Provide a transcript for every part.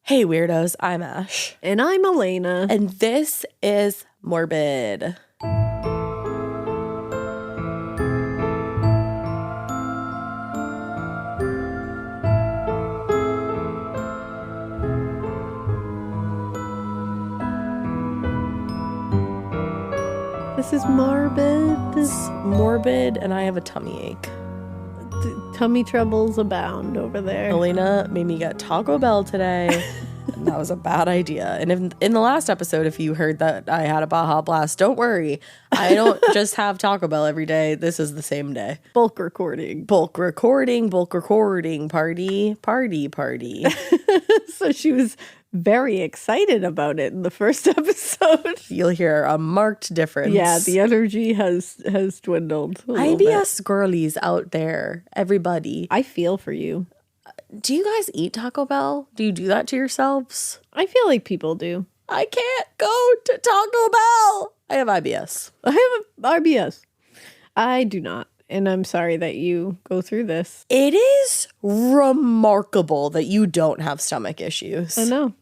Hey weirdos, I'm Ash. And I'm Elena. And this is Morbid. This is Morbid. Morbid, and I have a tummy ache. Tummy troubles abound over there. Elena made me get Taco Bell today. And that was a bad idea. And in the last episode, if you heard that I had a Baja Blast, don't worry. I don't just have Taco Bell every day. This is the same day. Bulk recording. Bulk recording. Party. So she was very excited about it in the first episode. You'll hear a marked difference. Yeah, the energy has dwindled a little IBS girlies out there, everybody. I feel for you. Do you guys eat Taco Bell? Do you do that to yourselves? I feel like people do. I can't go to Taco Bell. I have IBS. I have RBS. I do not. And I'm sorry that you go through this. It is remarkable that you don't have stomach issues. I know.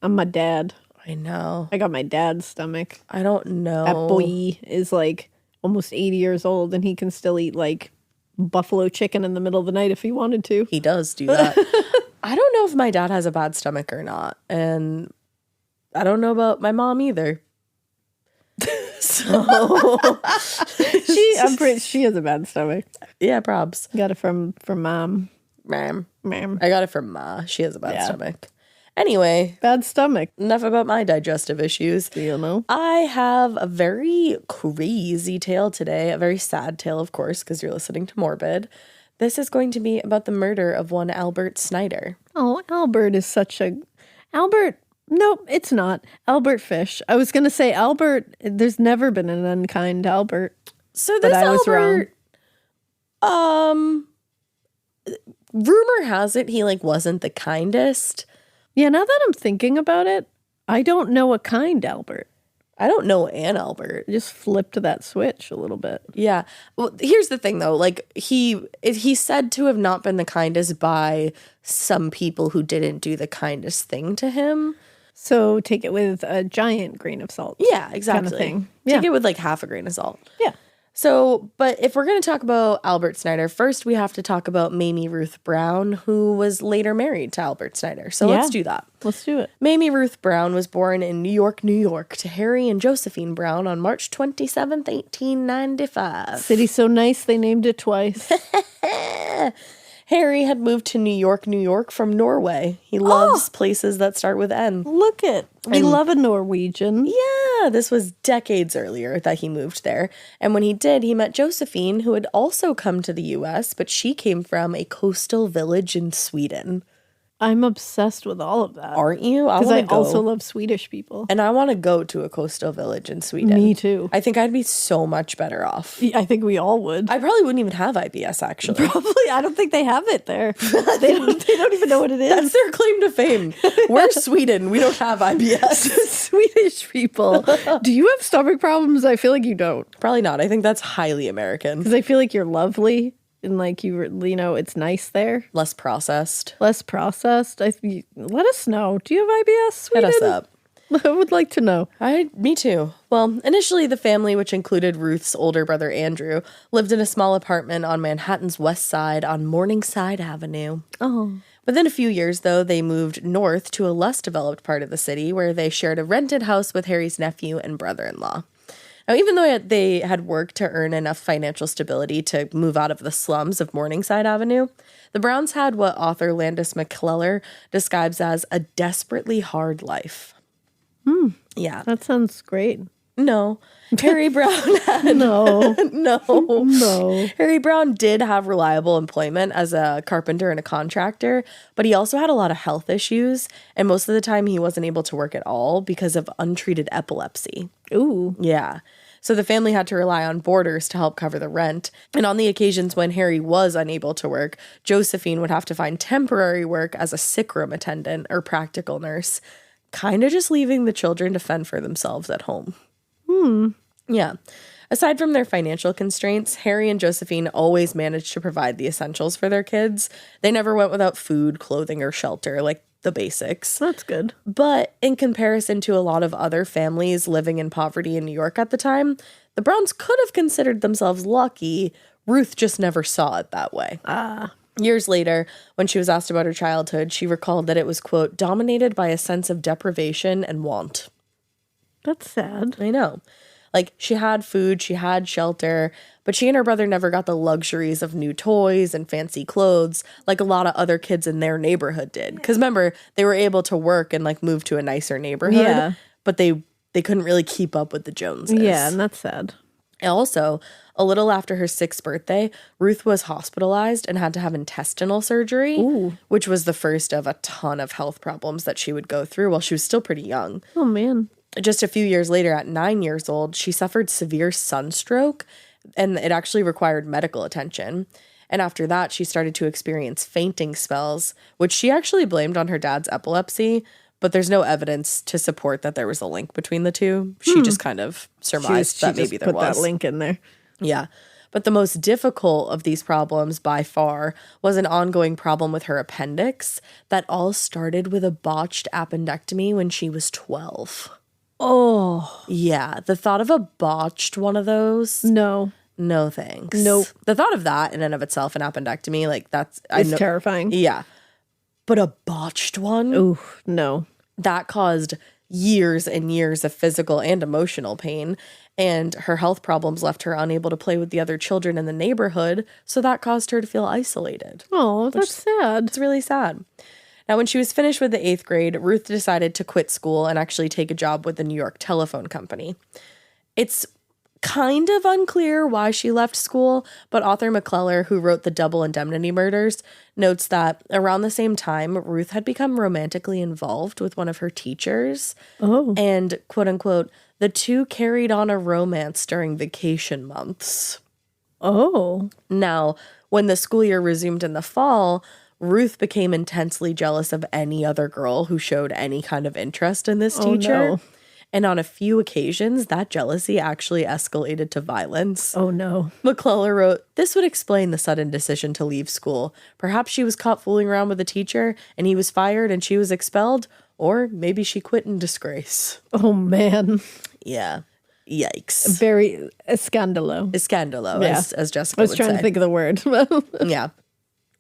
I'm my dad. I know. I got my dad's stomach. I don't know. That boy is like almost 80 years old and he can still eat like buffalo chicken in the middle of the night if he wanted to. He does do that. I don't know if my dad has a bad stomach or not. And I don't know about my mom either. So she has a bad stomach. Yeah, probs. Got it from mom. Ma'am. Ma'am. I got it from Ma. She has a bad stomach. Anyway. Bad stomach. Enough about my digestive issues. Do you know? I have a very crazy tale today. A very sad tale, of course, because you're listening to Morbid. This is going to be about the murder of one Albert Snyder. Oh, Albert is such a... Albert... Nope, it's not. Albert Fish. I was going to say Albert... There's never been an unkind Albert. So this Albert... Rumor has it he, wasn't the kindest. Yeah, now that I'm thinking about it, I don't know a kind Albert. I don't know an Albert. Just flipped that switch a little bit. Yeah. Well, here's the thing, though. He's said to have not been the kindest by some people who didn't do the kindest thing to him. So take it with a giant grain of salt. Yeah, exactly. Kind of thing. Take it with half a grain of salt. Yeah. So, but if we're going to talk about Albert Snyder, first we have to talk about Mamie Ruth Brown, who was later married to Albert Snyder. So let's do that. Let's do it. Mamie Ruth Brown was born in New York, New York, to Harry and Josephine Brown on March 27th, 1895. City so nice they named it twice. Harry had moved to New York from Norway. He loves places that start with N. Look it. We love a Norwegian. Yeah, this was decades earlier that he moved there. And when he did, he met Josephine, who had also come to the U.S., but she came from a coastal village in Sweden. I'm obsessed with all of that. Aren't you? Because I also love Swedish people. And I want to go to a coastal village in Sweden. Me too. I think I'd be so much better off. I think we all would. I probably wouldn't even have IBS, actually. Probably. I don't think they have it there. They don't even know what it is. That's their claim to fame. We're Sweden. We don't have IBS. Swedish people. Do you have stomach problems? I feel like you don't. Probably not. I think that's highly American. Because I feel like you're lovely. And it's nice there. Less processed. Let us know. Do you have IBS, Sweden? Hit us up. I would like to know. Me too. Well, initially the family, which included Ruth's older brother Andrew, lived in a small apartment on Manhattan's west side on Morningside Avenue. Oh. Within a few years, though, they moved north to a less developed part of the city where they shared a rented house with Harry's nephew and brother-in-law. Now, even though they had worked to earn enough financial stability to move out of the slums of Morningside Avenue, the Browns had what author Landis McClellar describes as a desperately hard life. Yeah. That sounds great. No. Harry Brown had... No. No. Harry Brown did have reliable employment as a carpenter and a contractor, but he also had a lot of health issues, and most of the time he wasn't able to work at all because of untreated epilepsy. Ooh. Yeah. So the family had to rely on boarders to help cover the rent. And on the occasions when Harry was unable to work, Josephine would have to find temporary work as a sickroom attendant or practical nurse, kind of just leaving the children to fend for themselves at home. Yeah. Aside from their financial constraints, Harry and Josephine always managed to provide the essentials for their kids. They never went without food, clothing, or shelter. the basics. That's good. But in comparison to a lot of other families living in poverty in New York at the time, the Browns could have considered themselves lucky. Ruth just never saw it that way. Years later, when she was asked about her childhood, she recalled that it was, quote, dominated by a sense of deprivation and want. That's sad. I know. Like, she had food, she had shelter, but she and her brother never got the luxuries of new toys and fancy clothes like a lot of other kids in their neighborhood did. Because remember, they were able to work and, like, move to a nicer neighborhood, but they couldn't really keep up with the Joneses. Yeah, and that's sad. Also, a little after her 6th birthday, Ruth was hospitalized and had to have intestinal surgery, which was the first of a ton of health problems that she would go through while she was still pretty young. Oh, man. Just a few years later, at 9 years old, she suffered severe sunstroke, and it actually required medical attention. And after that, she started to experience fainting spells, which she actually blamed on her dad's epilepsy, but there's no evidence to support that there was a link between the two. She just kind of surmised that maybe there was. Put that link in there. Yeah. But the most difficult of these problems by far was an ongoing problem with her appendix that all started with a botched appendectomy when she was 12. Oh. Yeah. The thought of a botched one of those. No. No thanks. Nope. The thought of that in and of itself, an appendectomy, like It's terrifying. Yeah. But a botched one? Ooh, no. That caused years and years of physical and emotional pain, and her health problems left her unable to play with the other children in the neighborhood, so that caused her to feel isolated. Oh, that's sad. It's really sad. Now, when she was finished with the 8th grade, Ruth decided to quit school and actually take a job with the New York Telephone Company. It's kind of unclear why she left school, but author McClellar, who wrote the Double Indemnity Murders, notes that around the same time, Ruth had become romantically involved with one of her teachers. Oh. And, quote unquote, the two carried on a romance during vacation months. Oh. Now, when the school year resumed in the fall, Ruth became intensely jealous of any other girl who showed any kind of interest in this teacher. No. And on a few occasions, that jealousy actually escalated to violence. Oh, no. McClellar wrote, "This would explain the sudden decision to leave school. Perhaps she was caught fooling around with a teacher, and he was fired and she was expelled, or maybe she quit in disgrace." Oh, man. Yeah. Yikes. Very scandalo. Scandalo, Yeah. as Jessica I was would trying say. to think of the word. Yeah.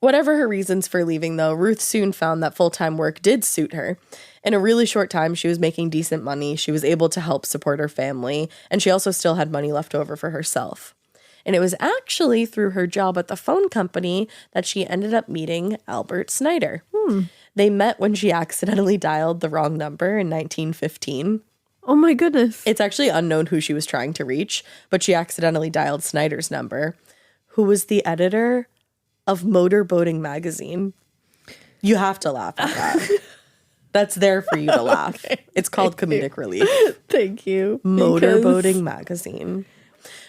Whatever her reasons for leaving, though, Ruth soon found that full-time work did suit her. In a really short time, she was making decent money, she was able to help support her family, and she also still had money left over for herself. And it was actually through her job at the phone company that she ended up meeting Albert Snyder. They met when she accidentally dialed the wrong number in 1915. Oh, my goodness. It's actually unknown who she was trying to reach, but she accidentally dialed Snyder's number, who was the editor of Motor Boating magazine. You have to laugh at that. That's there for you to laugh. Okay, it's called comedic relief. Thank you. Motor because- Boating magazine.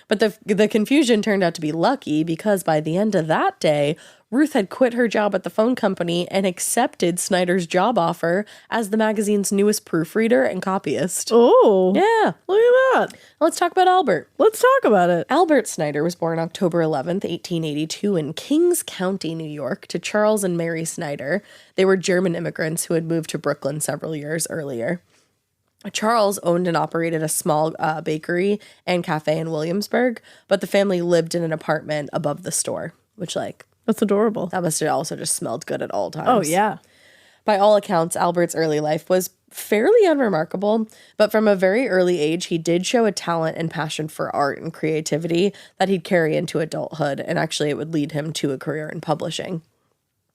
But the confusion turned out to be lucky because by the end of that day, Ruth had quit her job at the phone company and accepted Snyder's job offer as the magazine's newest proofreader and copyist. Oh. Yeah. Look at that. Let's talk about Albert. Let's talk about it. Albert Snyder was born October 11th, 1882 in Kings County, New York, to Charles and Mary Snyder. They were German immigrants who had moved to Brooklyn several years earlier. Charles owned and operated a small bakery and cafe in Williamsburg, but the family lived in an apartment above the store, which, like, That's adorable. that must have also just smelled good at all times. Oh, yeah. By all accounts, Albert's early life was fairly unremarkable, but from a very early age, he did show a talent and passion for art and creativity that he'd carry into adulthood, and actually it would lead him to a career in publishing.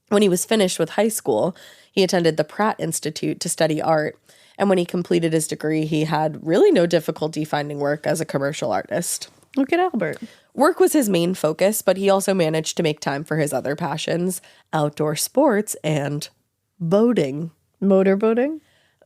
When he was finished with high school, he attended the Pratt Institute to study art, and when he completed his degree, he had really no difficulty finding work as a commercial artist. Look at Albert. Work was his main focus, but he also managed to make time for his other passions, outdoor sports and boating. Motorboating?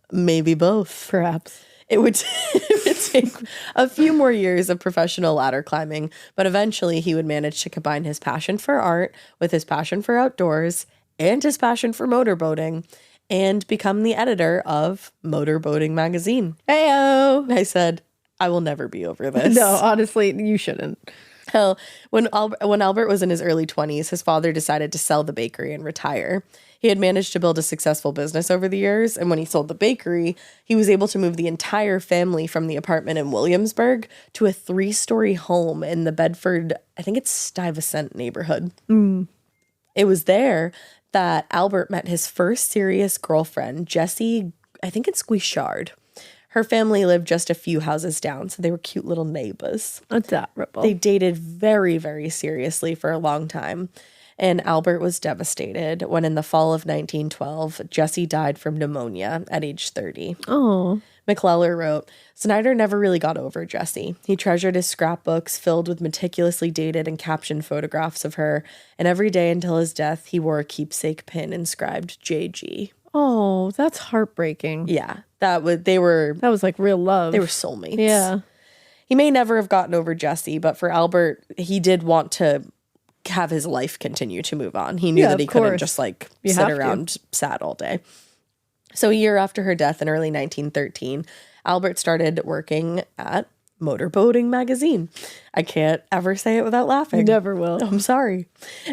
Maybe both. Perhaps. It would take a few more years of professional ladder climbing, but eventually he would manage to combine his passion for art with his passion for outdoors and his passion for motorboating and become the editor of Motor Boating magazine. Heyo. I said, I will never be over this. No, honestly, you shouldn't. So when Albert was in his early 20s, his father decided to sell the bakery and retire. He had managed to build a successful business over the years, and when he sold the bakery, he was able to move the entire family from the apartment in Williamsburg to a 3-story home in the Bedford, I think it's Stuyvesant neighborhood. It was there that Albert met his first serious girlfriend, Jessie, I think it's Guichard. Her family lived just a few houses down, so they were cute little neighbors. Adorable. They dated very, very seriously for a long time. And Albert was devastated when in the fall of 1912, Jessie died from pneumonia at age 30. Oh. McClellar wrote, Snyder never really got over Jessie. He treasured his scrapbooks filled with meticulously dated and captioned photographs of her, and every day until his death, he wore a keepsake pin inscribed JG. Oh, that's heartbreaking. Yeah, that was like real love. They were soulmates. Yeah. He may never have gotten over Jessie, but for Albert, he did want to have his life continue to move on. He knew that he couldn't just sit around sad all day. So a year after her death in early 1913, Albert started working at Motorboating Magazine. I can't ever say it without laughing. Never will. I'm sorry.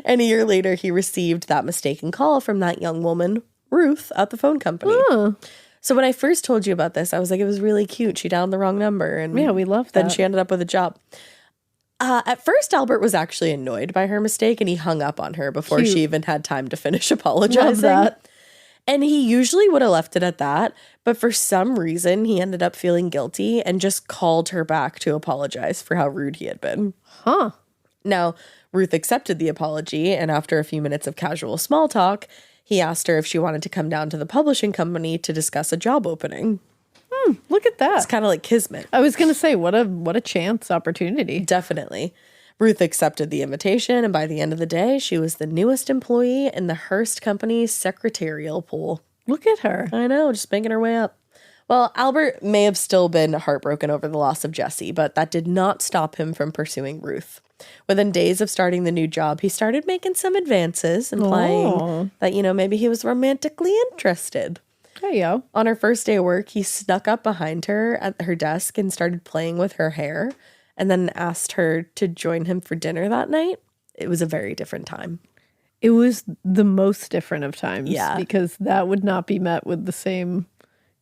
And a year later, he received that mistaken call from that young woman, Ruth, at the phone company. Oh. So when I first told you about this, I was like, it was really cute. She dialed the wrong number. And yeah, we love that. Then she ended up with a job. At first, Albert was actually annoyed by her mistake, and he hung up on her before she even had time to finish apologizing. Love that. And he usually would have left it at that, but for some reason, he ended up feeling guilty and just called her back to apologize for how rude he had been. Huh. Now, Ruth accepted the apology, and after a few minutes of casual small talk, he asked her if she wanted to come down to the publishing company to discuss a job opening. Look at that. It's kind of like kismet. I was going to say, what a chance opportunity. Definitely. Ruth accepted the invitation, and by the end of the day, she was the newest employee in the Hearst Company's secretarial pool. Look at her. I know, just making her way up. Well, Albert may have still been heartbroken over the loss of Jessie, but that did not stop him from pursuing Ruth. Within days of starting the new job, he started making some advances, implying that, maybe he was romantically interested. There you go. On her first day of work, he snuck up behind her at her desk and started playing with her hair, and then asked her to join him for dinner that night. It was a very different time. It was the most different of times. Yeah. Because that would not be met with the same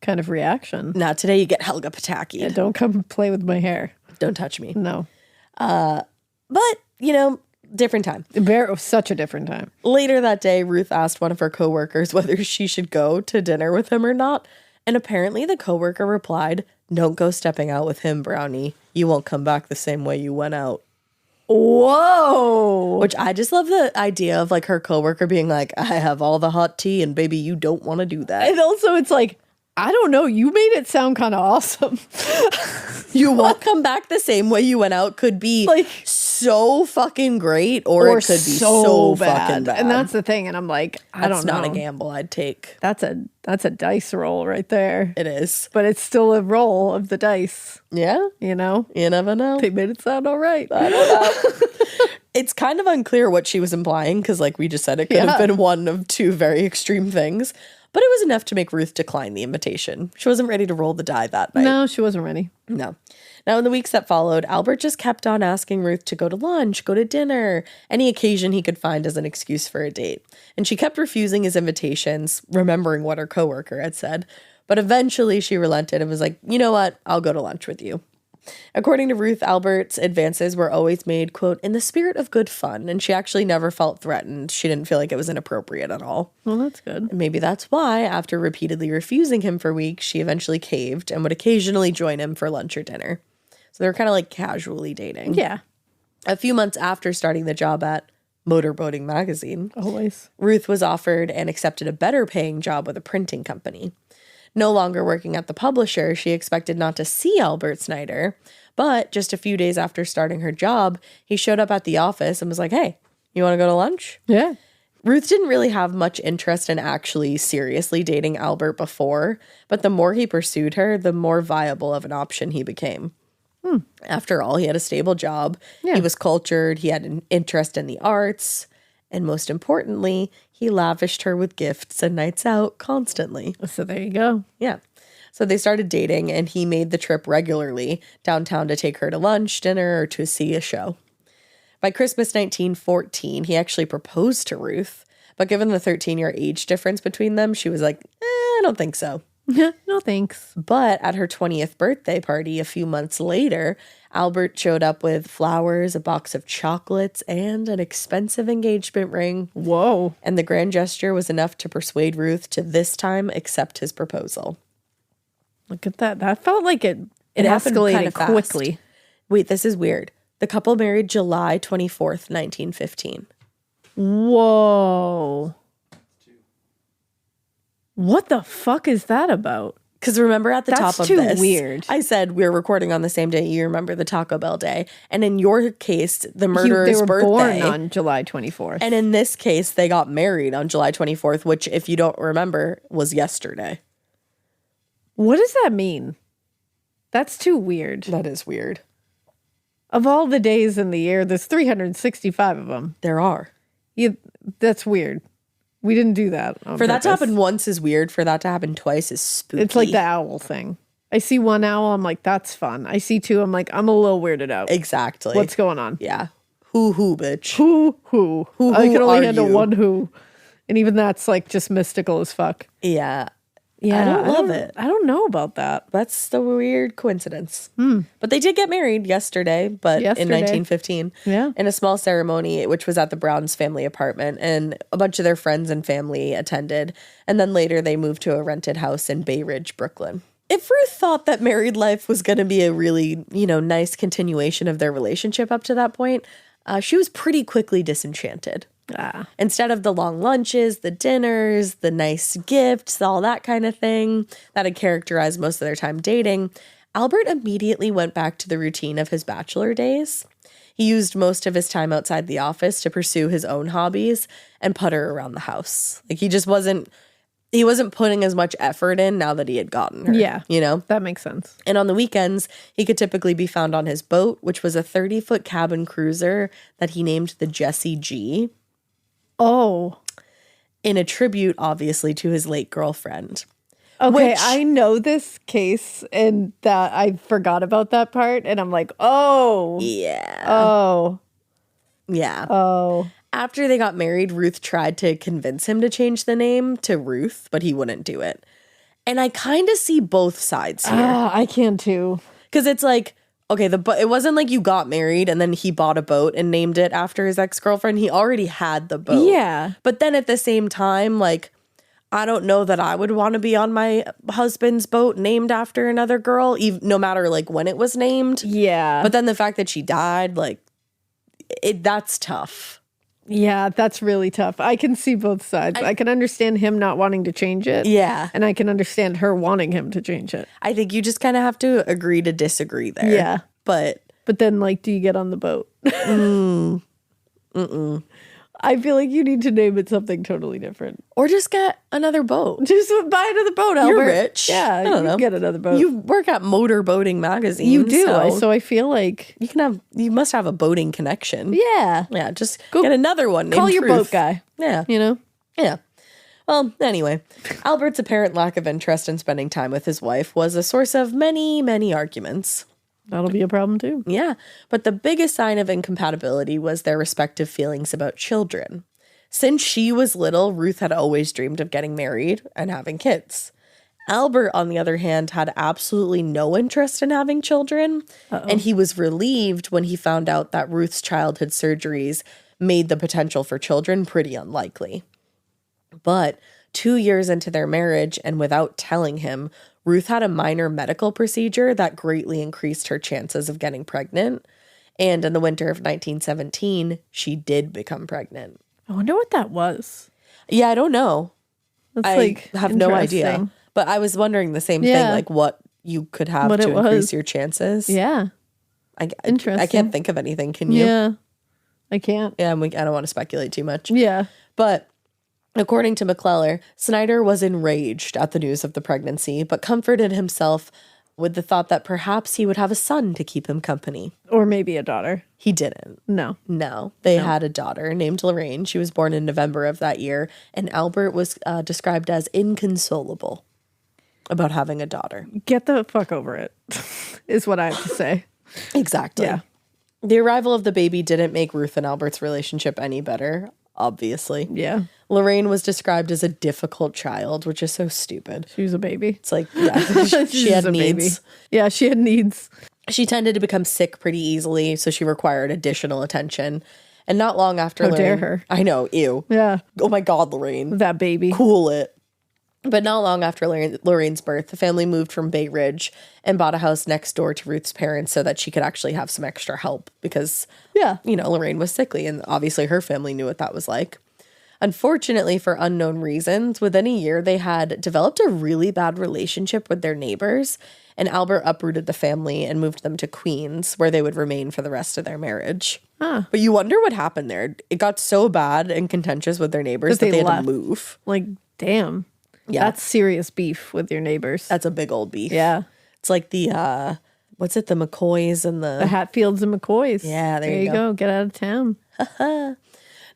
kind of reaction. Not today, you get Helga Pataki. Yeah, don't come play with my hair. Don't touch me. No. But, different time. Such a different time. Later that day, Ruth asked one of her coworkers whether she should go to dinner with him or not. And apparently the coworker replied, "Don't go stepping out with him, Brownie. You won't come back the same way you went out." Whoa. Which I just love the idea of her coworker being like, "I have all the hot tea and baby, you don't want to do that." And also it's like, I don't know, you made it sound kind of awesome. You won't come back the same way you went out could be so fucking great or it could be so fucking bad. And that's the thing. And I'm like, I don't know. That's not a gamble I'd take. That's a dice roll right there. It is. But it's still a roll of the dice. Yeah. You know? You never know. They made it sound all right. I don't know. It's kind of unclear what she was implying because we just said, it could have been one of two very extreme things. But it was enough to make Ruth decline the invitation. She wasn't ready to roll the die that night. No, she wasn't ready. No. Now, in the weeks that followed, Albert just kept on asking Ruth to go to lunch, go to dinner, any occasion he could find as an excuse for a date. And she kept refusing his invitations, remembering what her coworker had said. But eventually she relented and was like, "You know what? I'll go to lunch with you." According to Ruth, Albert's advances were always made, quote, "in the spirit of good fun," and she actually never felt threatened. She didn't feel like it was inappropriate at all. Well, that's good. And maybe that's why, after repeatedly refusing him for weeks, she eventually caved and would occasionally join him for lunch or dinner. So they were kind of casually dating. Yeah. A few months after starting the job at Motorboating Magazine, Always. Ruth was offered and accepted a better paying job with a printing company. No longer working at the publisher, she expected not to see Albert Snyder, but just a few days after starting her job, he showed up at the office and was like, "Hey, you want to go to lunch?" Yeah. Ruth didn't really have much interest in actually seriously dating Albert before, but the more he pursued her, the more viable of an option he became. After all, he had a stable job, he was cultured, he had an interest in the arts, and most importantly, he lavished her with gifts and nights out constantly. So there you go. Yeah. So they started dating, and he made the trip regularly downtown to take her to lunch, dinner, or to see a show. By Christmas 1914, he actually proposed to Ruth, but given the 13-year age difference between them, she was like, I don't think so. No thanks. But at her 20th birthday party a few months later, Albert showed up with flowers, a box of chocolates, and an expensive engagement ring. Whoa. And the grand gesture was enough to persuade Ruth to this time accept his proposal. Look at that. That felt like it happened escalated kind of fast. quickly. Wait, this is weird. The couple married July 24th, 1915. Whoa. What the fuck is that about? Because remember at the That's top of too this, weird. I said we're recording on the same day. You remember the Taco Bell day. And in your case, the murderer's They were birthday. born on July 24th. And in this case, they got married on July 24th, which, if you don't remember, was yesterday. What does that mean? That's too weird. That is weird. Of all the days in the year, there's 365 of them. There are. That's weird. We didn't do that on For that to purpose. happen once is weird. For that to happen twice is spooky. It's like the owl thing. I see one owl, I'm like, that's fun. I see two, I'm like, I'm a little weirded out. Exactly. What's going on? Yeah. Who, bitch. Who? I can only are handle you? one who. And even that's like just mystical as fuck. Yeah. Yeah. I don't love it. I don't know about that. That's the weird coincidence. But they did get married yesterday, but in Yesterday. 1915. Yeah. In a small ceremony, which was at the Browns family apartment, and a bunch of their friends and family attended. And then later they moved to a rented house in Bay Ridge, Brooklyn. If Ruth thought that married life was going to be a really, nice continuation of their relationship up to that point, she was pretty quickly disenchanted. Instead of the long lunches, the dinners, the nice gifts, all that kind of thing that had characterized most of their time dating, Albert immediately went back to the routine of his bachelor days. He used most of his time outside the office to pursue his own hobbies and putter around the house. Like he wasn't putting as much effort in now that he had gotten her. Yeah. You That makes sense. And on the weekends, he could typically be found on his boat, which was a 30-foot cabin cruiser that he named the Jessie G. Oh. In a tribute, obviously, to his late girlfriend. Okay, Which- I know this case and that I forgot about that part. And I'm like, oh. Yeah. Oh. Yeah. Oh. After they got married, Ruth tried to convince him to change the name to Ruth, but he wouldn't do it. And I kind of see both sides here. I can too. Because it's like, okay, it wasn't like you got married and then he bought a boat and named it after his ex-girlfriend. He already had the boat. Yeah. But then at the same time, like, I don't know that I would want to be on my husband's boat named after another girl, no matter like when it was named. Yeah. But then the fact that she died, like, that's tough. Yeah, that's really tough. I can see both sides. I can understand him not wanting to change it. Yeah. And I can understand her wanting him to change it. I think you just kind of have to agree to disagree there. Yeah. But then, like, do you get on the boat? I feel like you need to name it something totally different. or just get another boat. Just buy another boat, Albert. You're rich. Yeah, I don't you know. get another boat. You work at Motor Boating Magazine. You do. So So I feel like, you must have a boating connection. yeah. Yeah, just get another one. Call named your Ruth. boat guy, Yeah. you know? Yeah. Well, anyway, Albert's apparent lack of interest in spending time with his wife was a source of many, many arguments. That'll be a problem too. Yeah, but the biggest sign of incompatibility was their respective feelings about children. Since she was little, Ruth had always dreamed of getting married and having kids. Albert, on the other hand, had absolutely no interest in having children, and he was relieved when he found out that Ruth's childhood surgeries made the potential for children pretty unlikely. But 2 years into their marriage, and without telling him, Ruth had a minor medical procedure that greatly increased her chances of getting pregnant. And in the winter of 1917, she did become pregnant. I wonder what that was. Yeah, I don't know. That's I have no idea. interesting. But I was wondering the same thing, Yeah. like what you could have What to it was. increase your chances. Yeah. I Interesting. can't think of anything. Can you? Yeah. I can't. Yeah, I don't want to speculate too much. Yeah. But according to McClellar, Snyder was enraged at the news of the pregnancy, but comforted himself with the thought that perhaps he would have a son to keep him company. Or maybe a daughter. He didn't. No. No, they had a daughter named Lorraine. She was born in November of that year, and Albert was described as inconsolable about having a daughter. Get the fuck over it, is what I have to say. Exactly. Yeah. The arrival of the baby didn't make Ruth and Albert's relationship any better, obviously. Yeah. Lorraine was described as a difficult child, which is so stupid. She was a baby. It's like, yeah, she had needs. Yeah, she had needs. She tended to become sick pretty easily, so she required additional attention. And not long after How Lorraine... dare her. I know, ew. Yeah. Oh my God, Lorraine. That baby. Cool it. But not long after Lorraine's birth, the family moved from Bay Ridge and bought a house next door to Ruth's parents so that she could actually have some extra help because, Lorraine was sickly and obviously her family knew what that was like. Unfortunately, for unknown reasons, within a year, they had developed a really bad relationship with their neighbors, and Albert uprooted the family and moved them to Queens, where they would remain for the rest of their marriage. Huh. But you wonder what happened there. It got so bad and contentious with their neighbors that they had to move. Like, damn. Yeah. That's serious beef with your neighbors. That's a big old beef. Yeah. It's like the, what's it, the McCoys and the Hatfields and McCoys. Yeah, there you go. Get out of town.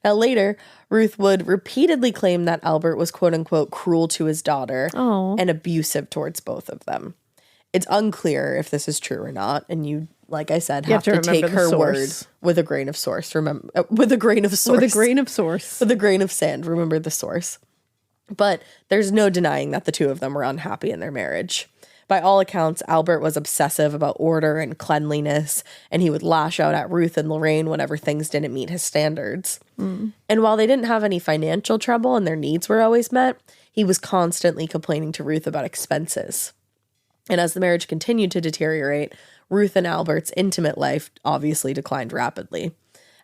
Now later, Ruth would repeatedly claim that Albert was quote unquote cruel to his daughter and abusive towards both of them. It's unclear if this is true or not, and you, like I said, have to take her word with a grain of source. Remember, with a grain of source. With a grain of source. With a grain of sand. Remember the source. But there's no denying that the two of them were unhappy in their marriage. By all accounts, Albert was obsessive about order and cleanliness, and he would lash out at Ruth and Lorraine whenever things didn't meet his standards. And while they didn't have any financial trouble and their needs were always met, he was constantly complaining to Ruth about expenses. And as the marriage continued to deteriorate, Ruth and Albert's intimate life obviously declined rapidly.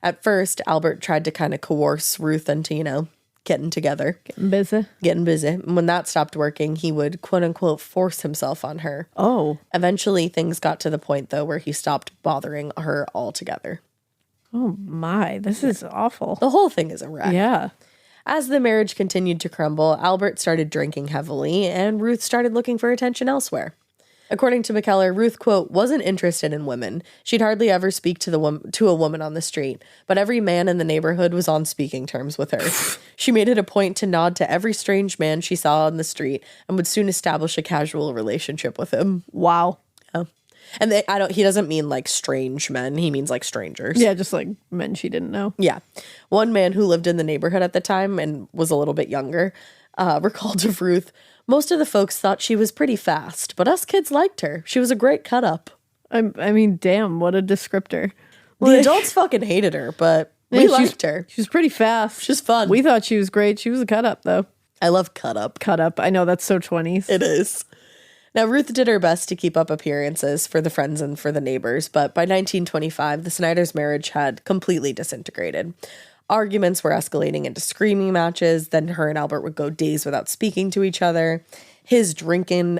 At first, Albert tried to kind of coerce Ruth into, getting together. Getting busy. And when that stopped working, he would, quote unquote, force himself on her. Oh. Eventually, things got to the point, though, where he stopped bothering her altogether. Oh, my. This is awful. The whole thing is a wreck. Yeah. As the marriage continued to crumble, Albert started drinking heavily, and Ruth started looking for attention elsewhere. According to McKellar, Ruth, quote, wasn't interested in women. She'd hardly ever speak to a woman on the street, but every man in the neighborhood was on speaking terms with her. She made it a point to nod to every strange man she saw on the street and would soon establish a casual relationship with him. Wow. Yeah. And he doesn't mean like strange men. He means like strangers. Yeah, just like men she didn't know. Yeah. One man who lived in the neighborhood at the time and was a little bit younger recalled of Ruth, most of the folks thought she was pretty fast, but us kids liked her. She was a great cut-up. I mean, damn, what a descriptor. The adults fucking hated her, but we liked her. She was pretty fast. She's fun. We thought she was great. She was a cut-up, though. I love cut-up. Cut-up. I know, that's so 20s. It is. Now, Ruth did her best to keep up appearances for the friends and for the neighbors, but by 1925, the Snyders' marriage had completely disintegrated. Arguments were escalating into screaming matches. Then her and Albert would go days without speaking to each other. His drinking...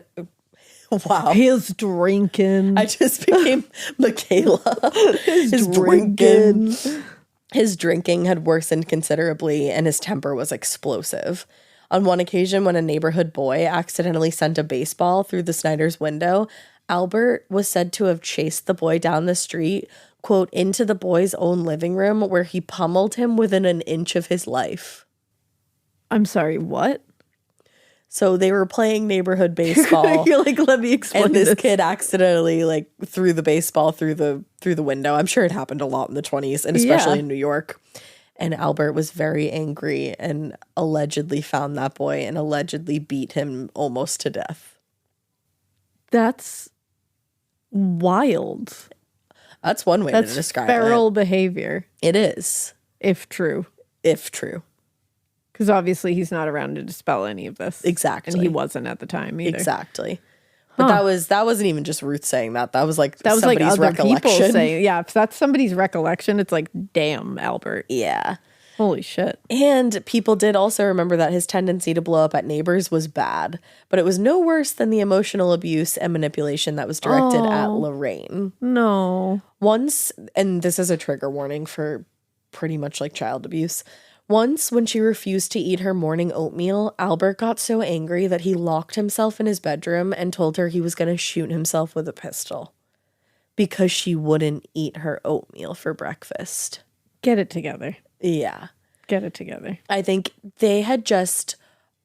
Wow. His drinking. I just became Michaela. His drinking. His drinking had worsened considerably, and his temper was explosive. On one occasion, when a neighborhood boy accidentally sent a baseball through the Snyders' window, Albert was said to have chased the boy down the street, quote, into the boy's own living room, where he pummeled him within an inch of his life. I'm sorry, what? So they were playing neighborhood baseball. You're like, let me explain. And this kid accidentally like threw the baseball through the window. I'm sure it happened a lot in the 20s, and especially in New York. And Albert was very angry and allegedly found that boy and allegedly beat him almost to death. That's wild. That's one way to describe it. That's feral behavior. It is. If true. If true. Because obviously he's not around to dispel any of this. Exactly. And he wasn't at the time either. Exactly. But that wasn't even just Ruth saying that. That was like somebody's like other recollection. People saying, yeah, if that's somebody's recollection, it's like, damn, Albert. Yeah. Holy shit. And people did also remember that his tendency to blow up at neighbors was bad, but it was no worse than the emotional abuse and manipulation that was directed at Lorraine. No. Once, and this is a trigger warning for pretty much like child abuse. Once, when she refused to eat her morning oatmeal, Albert got so angry that he locked himself in his bedroom and told her he was going to shoot himself with a pistol because she wouldn't eat her oatmeal for breakfast. Get it together. Yeah. Get it together. I think they had just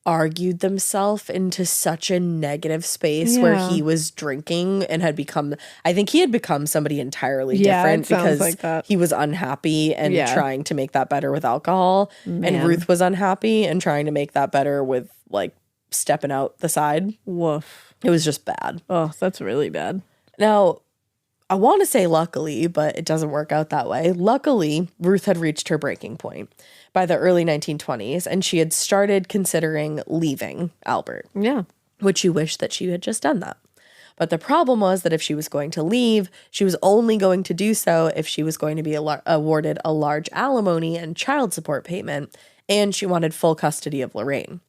argued themselves into such a negative space where he was drinking and I think he had become somebody entirely different because he was unhappy and trying to make that better with alcohol. Man. And Ruth was unhappy and trying to make that better with like stepping out the side. Woof. It was just bad. Oh, that's really bad. Now, I want to say luckily, but it doesn't work out that way. Luckily, Ruth had reached her breaking point by the early 1920s, and she had started considering leaving Albert. Yeah. Which she wished that she had just done that. But the problem was that if she was going to leave, she was only going to do so if she was going to be awarded a large alimony and child support payment, and she wanted full custody of Lorraine.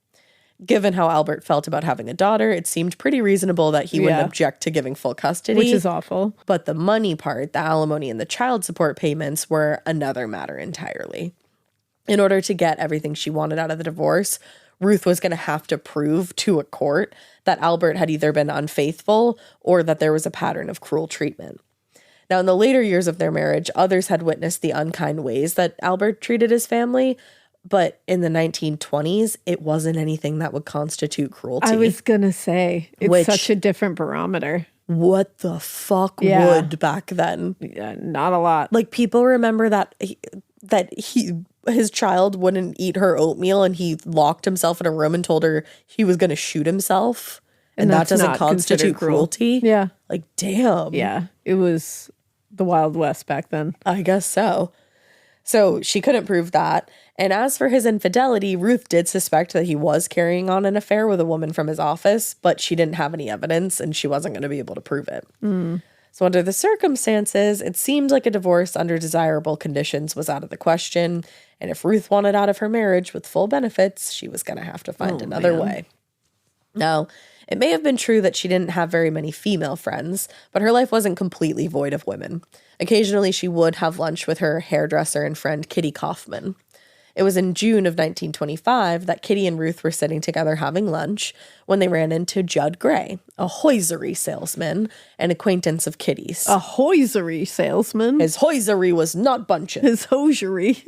Given how Albert felt about having a daughter, it seemed pretty reasonable that he wouldn't object to giving full custody. Which is awful. But the money part, the alimony and the child support payments, were another matter entirely. In order to get everything she wanted out of the divorce, Ruth was going to have to prove to a court that Albert had either been unfaithful or that there was a pattern of cruel treatment. Now, in the later years of their marriage, others had witnessed the unkind ways that Albert treated his family, but in the 1920s, it wasn't anything that would constitute cruelty. I was going to say, it's such a different barometer. What the fuck would back then? Yeah, not a lot. Like, people remember that his child wouldn't eat her oatmeal and he locked himself in a room and told her he was going to shoot himself. And that doesn't constitute cruelty? Yeah. Like, damn. Yeah. It was the Wild West back then. I guess so. So she couldn't prove that. And as for his infidelity, Ruth did suspect that he was carrying on an affair with a woman from his office, but she didn't have any evidence and she wasn't going to be able to prove it. So under the circumstances, it seemed like a divorce under desirable conditions was out of the question. And if Ruth wanted out of her marriage with full benefits, she was going to have to find another way. Now, it may have been true that she didn't have very many female friends, but her life wasn't completely void of women. Occasionally, she would have lunch with her hairdresser and friend Kitty Kaufman. It was in June of 1925 that Kitty and Ruth were sitting together having lunch when they ran into Judd Gray, a hosiery salesman, an acquaintance of Kitty's. A hosiery salesman? His hosiery was not bunching. His hosiery.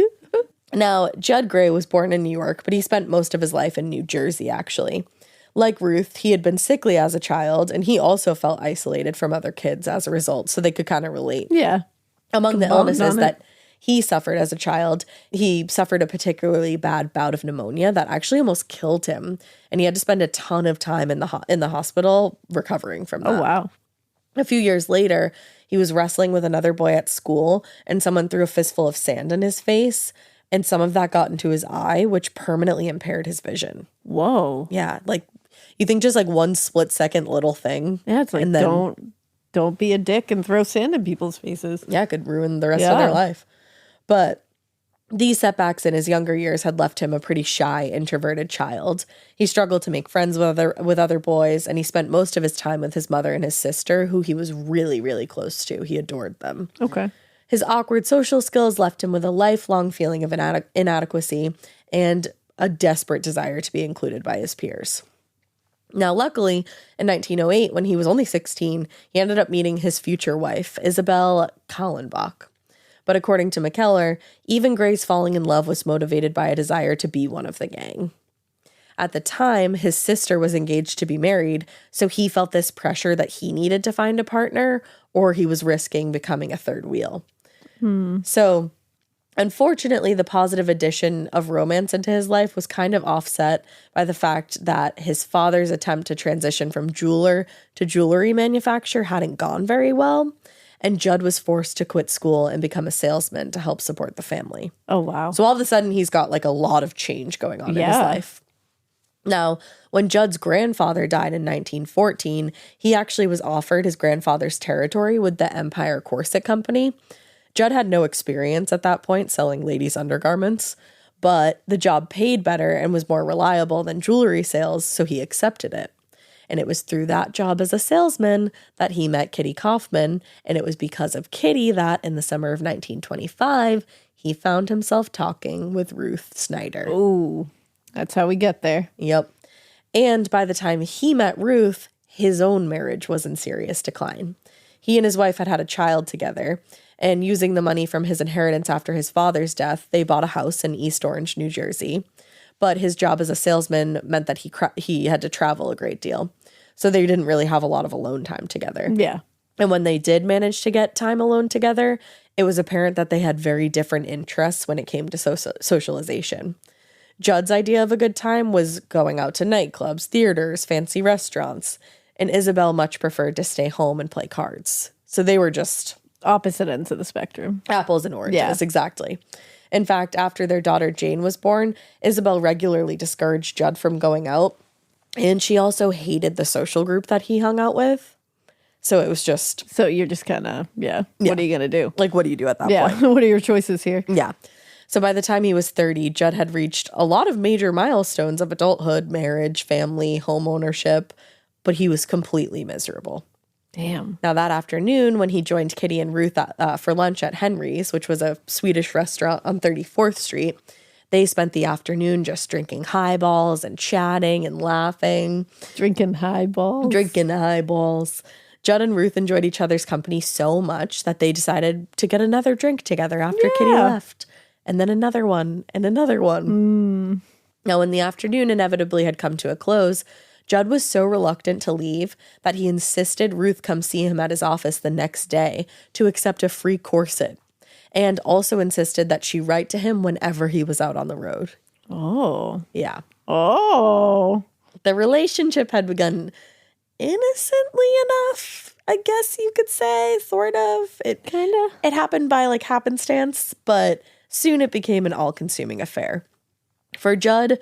Now, Judd Gray was born in New York, but he spent most of his life in New Jersey, actually. Like Ruth, he had been sickly as a child, and he also felt isolated from other kids as a result, so they could kind of relate. Yeah. Among the illnesses that he suffered as a child, he suffered a particularly bad bout of pneumonia that actually almost killed him, and he had to spend a ton of time in the hospital recovering from that. Oh, wow. A few years later, he was wrestling with another boy at school, and someone threw a fistful of sand in his face, and some of that got into his eye, which permanently impaired his vision. Whoa. Yeah, like, you think just like one split-second little thing. Yeah, it's like, and then, don't be a dick and throw sand in people's faces. Yeah, it could ruin the rest of their life. But these setbacks in his younger years had left him a pretty shy, introverted child. He struggled to make friends with other boys, and he spent most of his time with his mother and his sister, who he was really, really close to. He adored them. Okay. His awkward social skills left him with a lifelong feeling of inadequacy and a desperate desire to be included by his peers. Now, luckily, in 1908, when he was only 16, he ended up meeting his future wife, Isabel Kallenbach. But according to McKellar, even Gray's falling in love was motivated by a desire to be one of the gang. At the time, his sister was engaged to be married, so he felt this pressure that he needed to find a partner, or he was risking becoming a third wheel. So, unfortunately, the positive addition of romance into his life was kind of offset by the fact that his father's attempt to transition from jeweler to jewelry manufacturer hadn't gone very well, and Judd was forced to quit school and become a salesman to help support the family. Oh, wow. So all of a sudden, he's got like a lot of change going on in his life. Now, when Judd's grandfather died in 1914, he actually was offered his grandfather's territory with the Empire Corset Company. Judd had no experience at that point selling ladies' undergarments, but the job paid better and was more reliable than jewelry sales, so he accepted it. And it was through that job as a salesman that he met Kitty Kaufman, and it was because of Kitty that, in the summer of 1925, he found himself talking with Ruth Snyder. Ooh, that's how we get there. Yep. And by the time he met Ruth, his own marriage was in serious decline. He and his wife had a child together, and using the money from his inheritance after his father's death, they bought a house in East Orange, New Jersey. but his job as a salesman meant that he had to travel a great deal. So they didn't really have a lot of alone time together. Yeah. And when they did manage to get time alone together, it was apparent that they had very different interests when it came to socialization. Judd's idea of a good time was going out to nightclubs, theaters, fancy restaurants, and Isabel much preferred to stay home and play cards. So they were just opposite ends of the spectrum. Apples and oranges, exactly. In fact, after their daughter Jane was born, Isabel regularly discouraged Judd from going out, and she also hated the social group that he hung out with. So it was just... So you're just kind of, what are you going to do? Like, what do you do at that point? What are your choices here? Yeah. So by the time he was 30, Judd had reached a lot of major milestones of adulthood, marriage, family, home ownership, but he was completely miserable. Damn. Now that afternoon, when he joined Kitty and Ruth for lunch at Henry's, which was a Swedish restaurant on 34th Street, they spent the afternoon just drinking highballs and chatting and laughing. Drinking highballs. Judd and Ruth enjoyed each other's company so much that they decided to get another drink together after Kitty left. And then another one and another one. Now, when the afternoon inevitably had come to a close, Judd was so reluctant to leave that he insisted Ruth come see him at his office the next day to accept a free corset, and also insisted that she write to him whenever he was out on the road. Oh. Yeah. Oh. The relationship had begun innocently enough, I guess you could say, sort of. It happened by like happenstance, but soon it became an all-consuming affair. For Judd,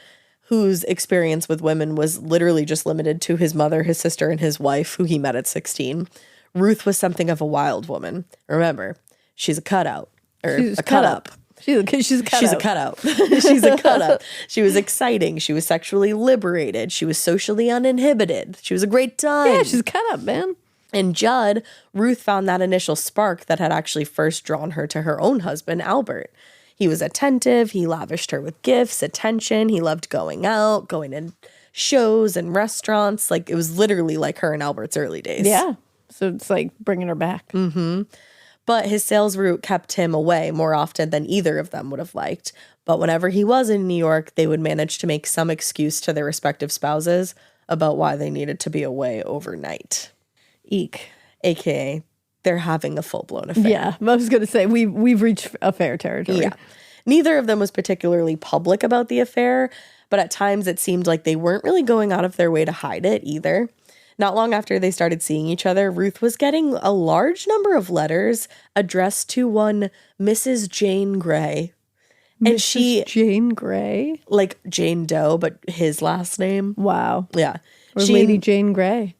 whose experience with women was literally just limited to his mother, his sister, and his wife, who he met at 16, Ruth was something of a wild woman. Remember, she's a cutout. Or a cut-up. She's a cutout. She's a cut-up. She was exciting. She was sexually liberated. She was socially uninhibited. She was a great time. Yeah, she's a cut-up, man. In Judd, Ruth found that initial spark that had actually first drawn her to her own husband, Albert. He was attentive. He lavished her with gifts, attention. He loved going out, going to shows and restaurants. Like, it was literally like her and Albert's early days. Yeah. So it's like bringing her back. Mm-hmm. But his sales route kept him away more often than either of them would have liked. But whenever he was in New York, they would manage to make some excuse to their respective spouses about why they needed to be away overnight. Eek. AKA, they're having a full-blown affair. Yeah, I was going to say, we've reached affair territory. Yeah. Neither of them was particularly public about the affair, but at times it seemed like they weren't really going out of their way to hide it either. Not long after they started seeing each other, Ruth was getting a large number of letters addressed to one Mrs. Jane Gray. And Jane Gray? Like Jane Doe, but his last name. Wow. Yeah. Or Lady Jane Grey.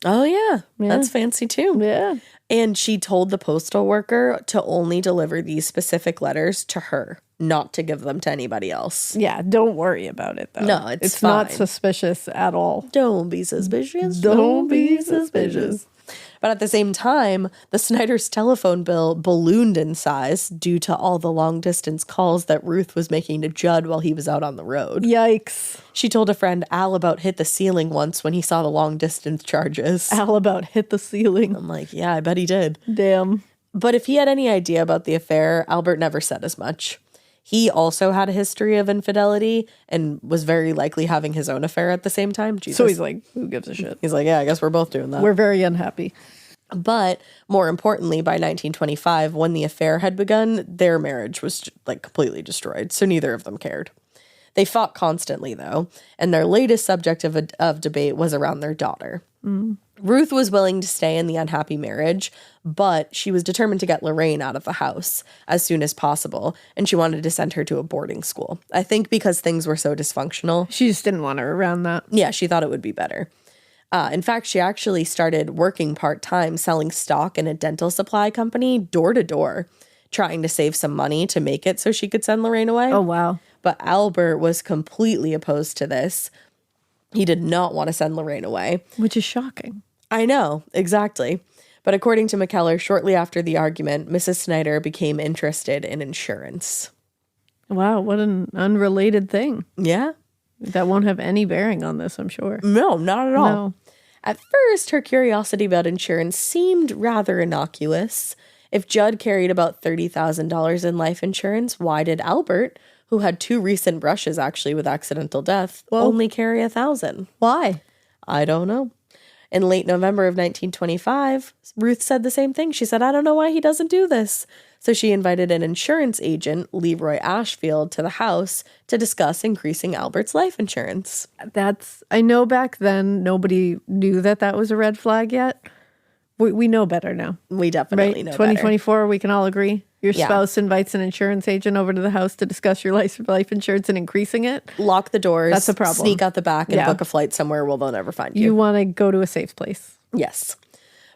Oh, yeah. That's fancy too. Yeah. And she told the postal worker to only deliver these specific letters to her, not to give them to anybody else. Yeah, don't worry about it, though. No, it's fine. Not suspicious at all. Don't be suspicious. Don't be suspicious. But at the same time, the Snyders' telephone bill ballooned in size due to all the long-distance calls that Ruth was making to Judd while he was out on the road. Yikes. She told a friend Al about hit the ceiling once when he saw the long-distance charges. Al about hit the ceiling. I'm like, yeah, I bet he did. Damn. But if he had any idea about the affair, Albert never said as much. He also had a history of infidelity and was very likely having his own affair at the same time. Jesus. So he's like, who gives a shit? He's like, yeah, I guess we're both doing that. We're very unhappy. But more importantly, by 1925, when the affair had begun, their marriage was like completely destroyed. So neither of them cared. They fought constantly, though, and their latest subject of debate was around their daughter. Ruth was willing to stay in the unhappy marriage, but she was determined to get Lorraine out of the house as soon as possible, and she wanted to send her to a boarding school. I think because things were so dysfunctional. She just didn't want her around that. Yeah, she thought it would be better. In fact, she actually started working part-time selling stock in a dental supply company door to door, trying to save some money to make it so she could send Lorraine away. Oh, wow. But Albert was completely opposed to this. He did not want to send Lorraine away. Which is shocking. I know, exactly. But according to McKellar, shortly after the argument, Mrs. Snyder became interested in insurance. Wow, what an unrelated thing. Yeah. That won't have any bearing on this, I'm sure. No, not at all. No. At first, her curiosity about insurance seemed rather innocuous. If Judd carried about $30,000 in life insurance, why did Albert, who had 2 recent brushes actually with accidental death, only carry 1,000. Why? I don't know. In late November of 1925, Ruth said the same thing. She said, I don't know why he doesn't do this. So she invited an insurance agent, Leroy Ashfield, to the house to discuss increasing Albert's life insurance. I know back then nobody knew that was a red flag yet. We know better now. We definitely know 2024, better. we can all agree. Your spouse invites an insurance agent over to the house to discuss your life insurance and increasing it. Lock the doors. That's a problem. Sneak out the back and book a flight somewhere where they'll never find you. You want to go to a safe place. Yes.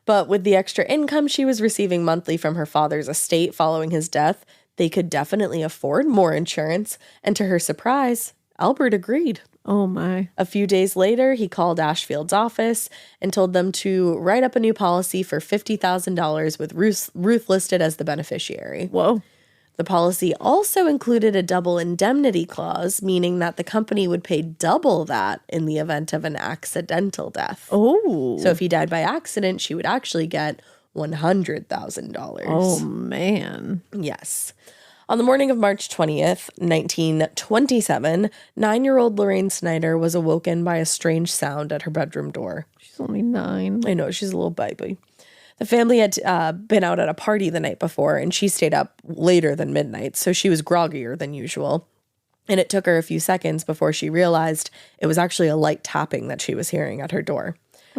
But with the extra income she was receiving monthly from her father's estate following his death, they could definitely afford more insurance. And to her surprise, Albert agreed. Oh, my. A few days later, he called Ashfield's office and told them to write up a new policy for $50,000 with Ruth listed as the beneficiary. Whoa. The policy also included a double indemnity clause, meaning that the company would pay double that in the event of an accidental death. So if he died by accident, she would actually get $100,000. Oh, man. Yes. On the morning of March 20th, 1927, 9-year-old Lorraine Snyder was awoken by a strange sound at her bedroom door. She's only 9. I know, she's a little baby. The family had been out at a party the night before, and she stayed up later than midnight, so she was groggier than usual. And it took her a few seconds before she realized it was actually a light tapping that she was hearing at her door.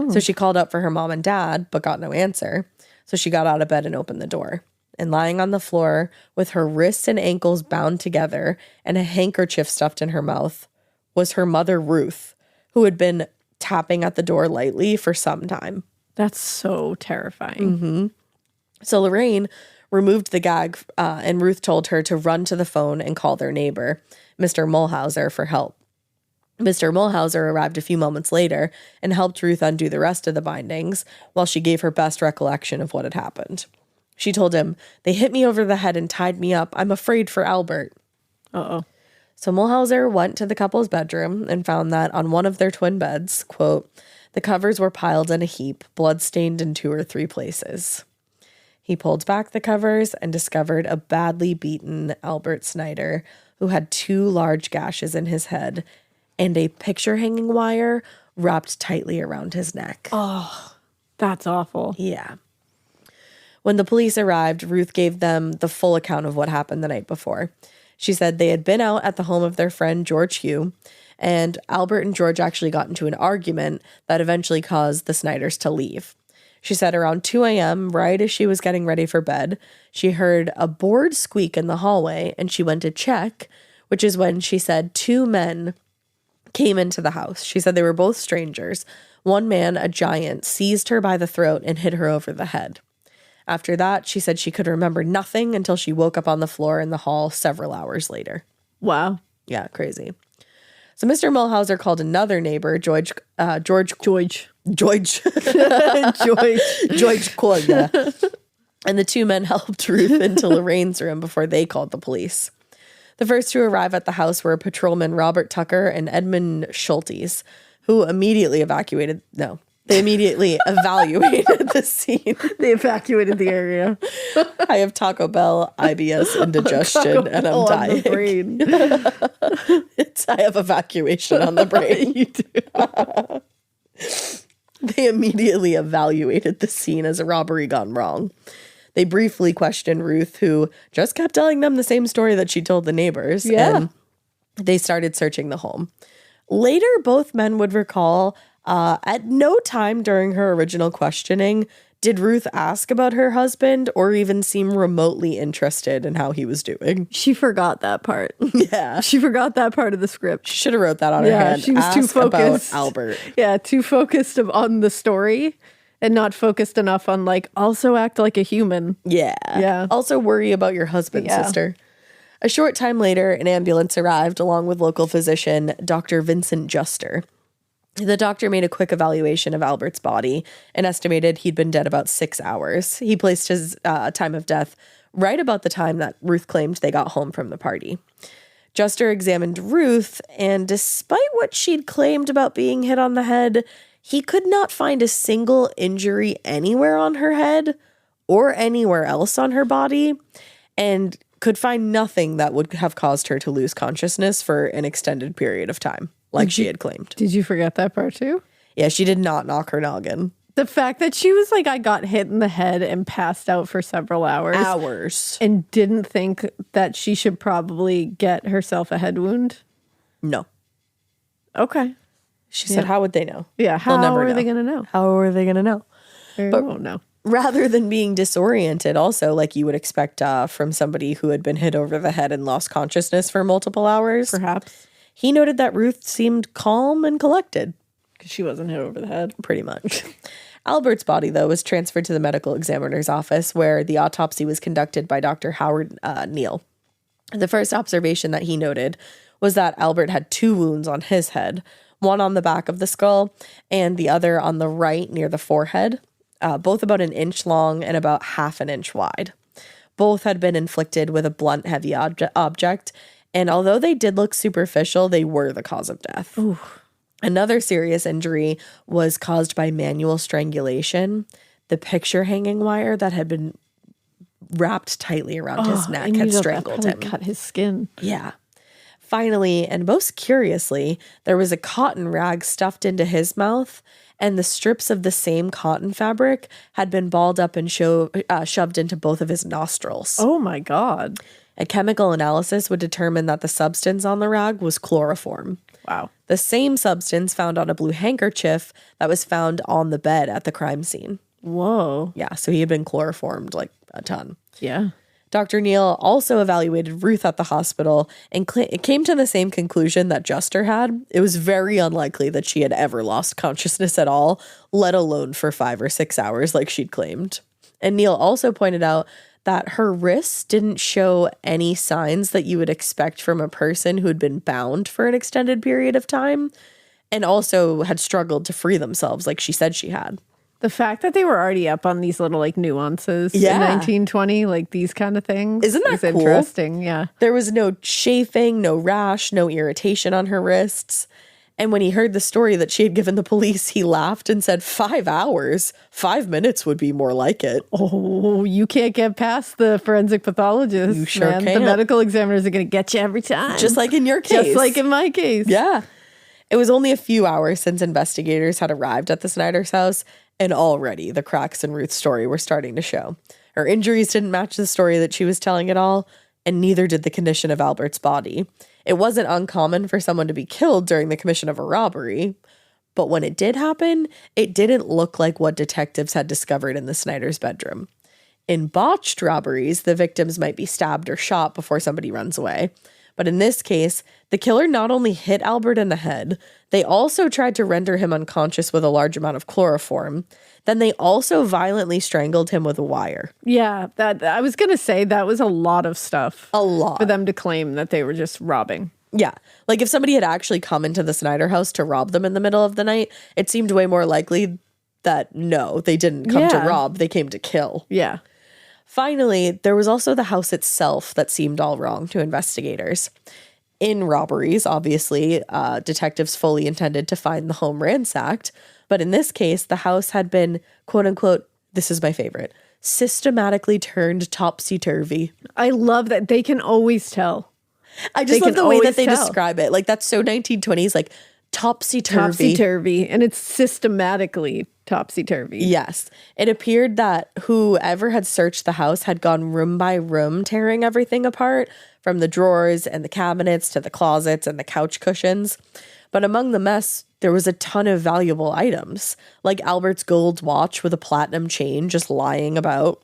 So she called up for her mom and dad, but got no answer. So she got out of bed and opened the door. And lying on the floor with her wrists and ankles bound together and a handkerchief stuffed in her mouth was her mother, Ruth, who had been tapping at the door lightly for some time. That's so terrifying. Mm-hmm. So Lorraine removed the gag, and Ruth told her to run to the phone and call their neighbor, Mr. Mulhauser, for help. Mr. Mulhauser arrived a few moments later and helped Ruth undo the rest of the bindings while she gave her best recollection of what had happened. She told him, "They hit me over the head and tied me up. I'm afraid for Albert." Uh-oh. So Mulhauser went to the couple's bedroom and found that on one of their twin beds, quote, the covers were piled in a heap, blood-stained in 2 or 3 places. He pulled back the covers and discovered a badly beaten Albert Snyder, who had 2 large gashes in his head and a picture-hanging wire wrapped tightly around his neck. Oh, that's awful. Yeah. When the police arrived, Ruth gave them the full account of what happened the night before. She said they had been out at the home of their friend George Hugh, and Albert and George actually got into an argument that eventually caused the Snyders to leave. She said around 2 a.m., right as she was getting ready for bed, she heard a board squeak in the hallway, and she went to check, which is when she said 2 men came into the house. She said they were both strangers. One man, a giant, seized her by the throat and hit her over the head. After that, she said she could remember nothing until she woke up on the floor in the hall several hours later. Wow. Yeah, crazy. So Mr. Mulhauser called another neighbor, George. George. George Koya. And the 2 men helped Ruth into Lorraine's room before they called the police. The first to arrive at the house were patrolman Robert Tucker and Edmund Schultes, who immediately evacuated the scene. They evacuated the area. I have Taco Bell, IBS, indigestion, and I'm dying. I have evacuation on the brain. You do. They immediately evaluated the scene as a robbery gone wrong. They briefly questioned Ruth, who just kept telling them the same story that she told the neighbors. Yeah. And they started searching the home. Later, both men would recall at no time during her original questioning did Ruth ask about her husband or even seem remotely interested in how he was doing. She forgot that part. Yeah. She forgot that part of the script. She should have wrote that on her hand. She was too focused. About Albert. Yeah, too focused on the story and not focused enough on, like, also act like a human. Yeah. Yeah. Also worry about your husband, sister. A short time later, an ambulance arrived along with local physician Dr. Vincent Juster. The doctor made a quick evaluation of Albert's body and estimated he'd been dead about 6 hours. He placed his time of death right about the time that Ruth claimed they got home from the party. Juster examined Ruth, and despite what she'd claimed about being hit on the head, he could not find a single injury anywhere on her head or anywhere else on her body. And could find nothing that would have caused her to lose consciousness for an extended period of time, like she had claimed. Did you forget that part too? Yeah, she did not knock her noggin. The fact that she was like, I got hit in the head and passed out for several hours. And didn't think that she should probably get herself a head wound. No. Okay. She said, how would they know? Yeah, how are they going to know? How are they going to know? They won't know. Rather than being disoriented, also, like you would expect from somebody who had been hit over the head and lost consciousness for multiple hours. Perhaps. He noted that Ruth seemed calm and collected. Because she wasn't hit over the head. Pretty much. Albert's body, though, was transferred to the medical examiner's office where the autopsy was conducted by Dr. Howard Neal. The first observation that he noted was that Albert had 2 wounds on his head, one on the back of the skull and the other on the right near the forehead, both about 1 inch long and about 1/2 inch wide. Both had been inflicted with a blunt, heavy object, and although they did look superficial, they were the cause of death. Ooh. Another serious injury was caused by manual strangulation. The picture hanging wire that had been wrapped tightly around his neck had strangled him. Cut his skin. Yeah. Finally, and most curiously, there was a cotton rag stuffed into his mouth, and the strips of the same cotton fabric had been balled up and shoved into both of his nostrils. Oh my God. A chemical analysis would determine that the substance on the rag was chloroform. Wow. The same substance found on a blue handkerchief that was found on the bed at the crime scene. Whoa. Yeah, so he had been chloroformed like a ton. Yeah. Dr. Neal also evaluated Ruth at the hospital and came to the same conclusion that Juster had. It was very unlikely that she had ever lost consciousness at all, let alone for 5 or 6 hours like she'd claimed. And Neal also pointed out that her wrists didn't show any signs that you would expect from a person who had been bound for an extended period of time and also had struggled to free themselves like she said she had. The fact that they were already up on these little like nuances in 1920, like these kind of things. Isn't that cool? Interesting, yeah. There was no chafing, no rash, no irritation on her wrists. And when he heard the story that she had given the police, he laughed and said, 5 hours? 5 minutes would be more like it. Oh, you can't get past the forensic pathologist. You sure man. can't. The medical examiners are going to get you every time. Just like in your case. Just like in my case. Yeah. It was only a few hours since investigators had arrived at the Snyder's house, and already the cracks in Ruth's story were starting to show. Her injuries didn't match the story that she was telling at all, and neither did the condition of Albert's body. It wasn't uncommon for someone to be killed during the commission of a robbery, but when it did happen, it didn't look like what detectives had discovered in the Snyder's bedroom. In botched robberies, the victims might be stabbed or shot before somebody runs away. But in this case, the killer not only hit Albert in the head, they also tried to render him unconscious with a large amount of chloroform. Then they also violently strangled him with a wire. Yeah, that I was going to say that was a lot of stuff. A lot. For them to claim that they were just robbing. Yeah. Like if somebody had actually come into the Snyder house to rob them in the middle of the night, it seemed way more likely that no, they didn't come to rob, they came to kill. Yeah. Finally, there was also the house itself that seemed all wrong to investigators. In robberies, obviously, detectives fully intended to find the home ransacked, but in this case, the house had been, quote unquote, this is my favorite, systematically turned topsy-turvy. I love that. They can always tell. I just love the way that they describe it. Like, that's so 1920s, like, topsy-turvy. Topsy-turvy, and it's systematically topsy-turvy. Yes. It appeared that whoever had searched the house had gone room by room, tearing everything apart, from the drawers and the cabinets to the closets and the couch cushions. But among the mess, there was a ton of valuable items, like Albert's gold watch with a platinum chain just lying about.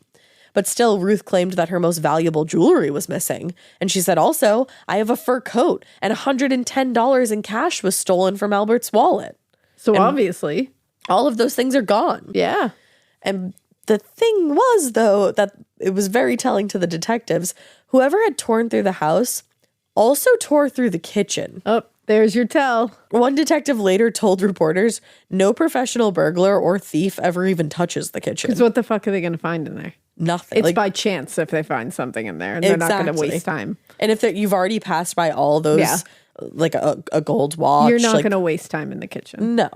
But still, Ruth claimed that her most valuable jewelry was missing. And she said also, I have a fur coat, and $110 in cash was stolen from Albert's wallet. So obviously, all of those things are gone. Yeah. And the thing was, though, that it was very telling to the detectives, whoever had torn through the house also tore through the kitchen. Oh, there's your tell. One detective later told reporters, no professional burglar or thief ever even touches the kitchen. Because what the fuck are they going to find in there? Nothing. It's like, by chance if they find something in there, and they're not going to waste time. And if you've already passed by all those, like a gold watch. You're not going to waste time in the kitchen. No.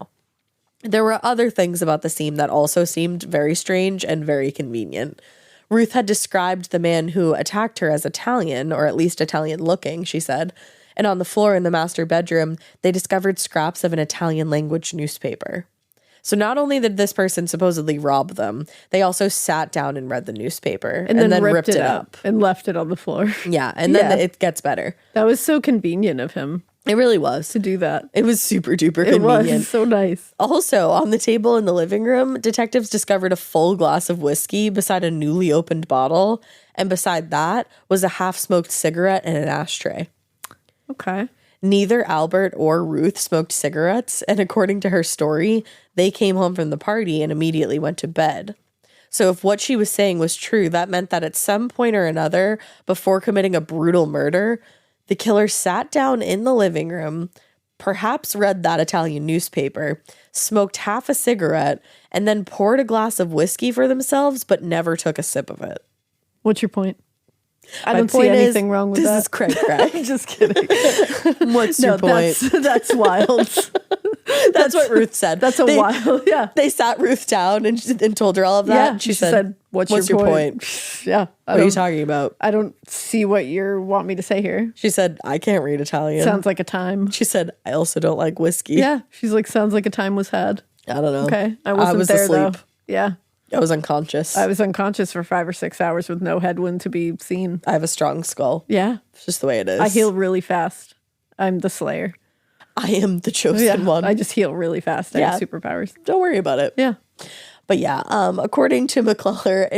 There were other things about the scene that also seemed very strange and very convenient. Ruth had described the man who attacked her as Italian, or at least Italian looking, she said. And on the floor in the master bedroom, they discovered scraps of an Italian language newspaper. So not only did this person supposedly rob them, they also sat down and read the newspaper and then ripped it up and left it on the floor. Yeah, and then it gets better. That was so convenient of him. It really was. To do that. It was super duper convenient. It was so nice. Also, on the table in the living room, detectives discovered a full glass of whiskey beside a newly opened bottle. And beside that was a half-smoked cigarette and an ashtray. Okay. Neither Albert or Ruth smoked cigarettes, and according to her story, they came home from the party and immediately went to bed. So if what she was saying was true, that meant that at some point or another, before committing a brutal murder, the killer sat down in the living room, perhaps read that Italian newspaper, smoked half a cigarette, and then poured a glass of whiskey for themselves, but never took a sip of it. What's your point? I don't see anything wrong with that. This is crack. Just kidding. What's your point? That's wild. That's what Ruth said. That's wild. Yeah. They sat Ruth down and told her all of that. Yeah. And she said, what's your point? Yeah. What are you talking about? I don't see what you want me to say here. She said, I can't read Italian. Sounds like a time. She said, I also don't like whiskey. Yeah. She's like, sounds like a time was had. I don't know. Okay. I was there, asleep. Though. Yeah. I was unconscious. I was unconscious for 5 or 6 hours with no headwind to be seen. I have a strong skull. Yeah. It's just the way it is. I heal really fast. I'm the Slayer. I am the chosen one. I just heal really fast. I have superpowers. Don't worry about it. Yeah. But yeah, according to McKellar,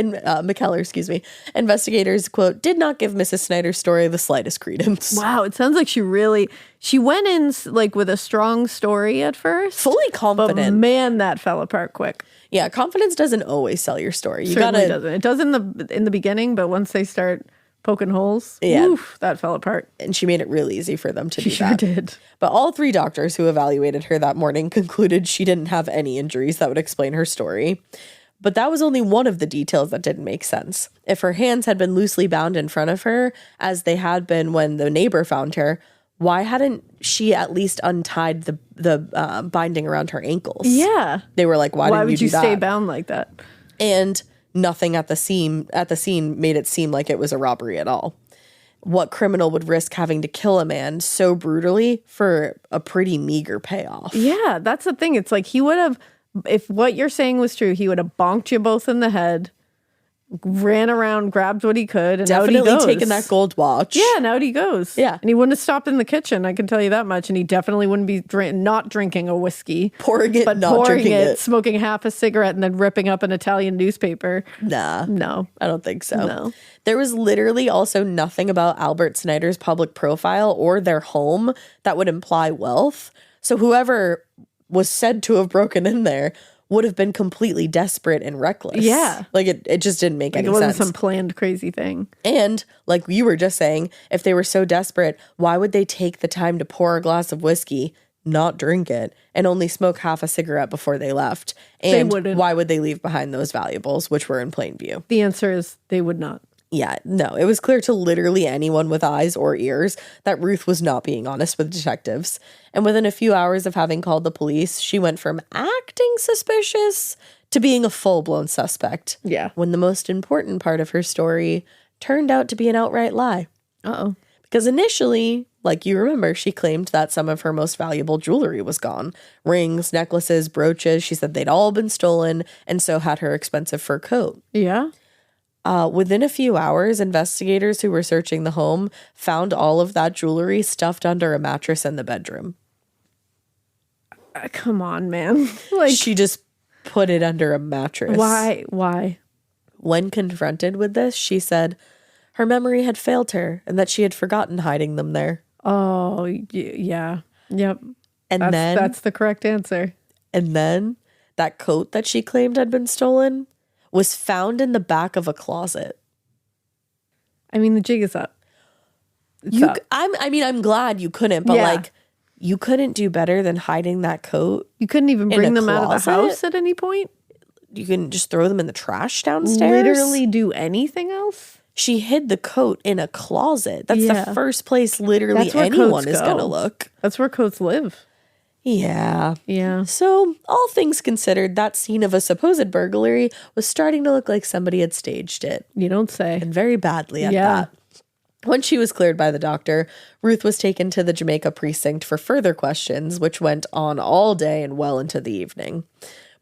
investigators, quote, did not give Mrs. Snyder's story the slightest credence. Wow, it sounds like she went in like with a strong story at first. Fully confident. But man, that fell apart quick. Yeah, confidence doesn't always sell your story. Certainly doesn't. It does in the beginning, but once they start poking holes, oof, that fell apart. And she made it real easy for them to do that. She sure did. But all 3 doctors who evaluated her that morning concluded she didn't have any injuries that would explain her story. But that was only one of the details that didn't make sense. If her hands had been loosely bound in front of her, as they had been when the neighbor found her, why hadn't she at least untied the binding around her ankles? Yeah. They were like, why didn't you do that? Why would you stay bound like that? And nothing at the scene made it seem like it was a robbery at all. What criminal would risk having to kill a man so brutally for a pretty meager payoff? Yeah, that's the thing. It's like he would have, if what you're saying was true, he would have bonked you both in the head, ran around, grabbed what he could, and definitely out he goes. Taken that gold watch. Yeah, and out he goes. Yeah. And he wouldn't have stopped in the kitchen, I can tell you that much. And he definitely wouldn't be not drinking a whiskey. Pouring it, not drinking it. Smoking half a cigarette and then ripping up an Italian newspaper. Nah. No. I don't think so. No. There was literally also nothing about Albert Snyder's public profile or their home that would imply wealth. So whoever was said to have broken in there would have been completely desperate and reckless. Yeah. Like it just didn't make any sense. It wasn't some planned crazy thing. And like you were just saying, if they were so desperate, why would they take the time to pour a glass of whiskey, not drink it, and only smoke half a cigarette before they left? And why would they leave behind those valuables, which were in plain view? The answer is they would not. Yeah, no, it was clear to literally anyone with eyes or ears that Ruth was not being honest with detectives. And within a few hours of having called the police, she went from acting suspicious to being a full-blown suspect. Yeah. When the most important part of her story turned out to be an outright lie. Uh-oh. Because initially, like you remember, she claimed that some of her most valuable jewelry was gone. Rings, necklaces, brooches. She said they'd all been stolen, and so had her expensive fur coat. Yeah. Within a few hours, investigators who were searching the home found all of that jewelry stuffed under a mattress in the bedroom. Come on, man. Like she just put it under a mattress. Why? When confronted with this, she said her memory had failed her and that she had forgotten hiding them there. Oh, yeah. Yep. And that's the correct answer. And then that coat that she claimed had been stolen was found in the back of a closet. I mean, the jig is up. I'm glad you couldn't, but like, you couldn't do better than hiding that coat. You couldn't even bring them out of the house at any point? You can just throw them in the trash downstairs? Literally do anything else? She hid the coat in a closet. That's the first place literally anyone is going to look. That's where coats live. Yeah. Yeah. So, all things considered, that scene of a supposed burglary was starting to look like somebody had staged it. You don't say. And very badly at that. Once she was cleared by the doctor, Ruth was taken to the Jamaica precinct for further questions, which went on all day and well into the evening.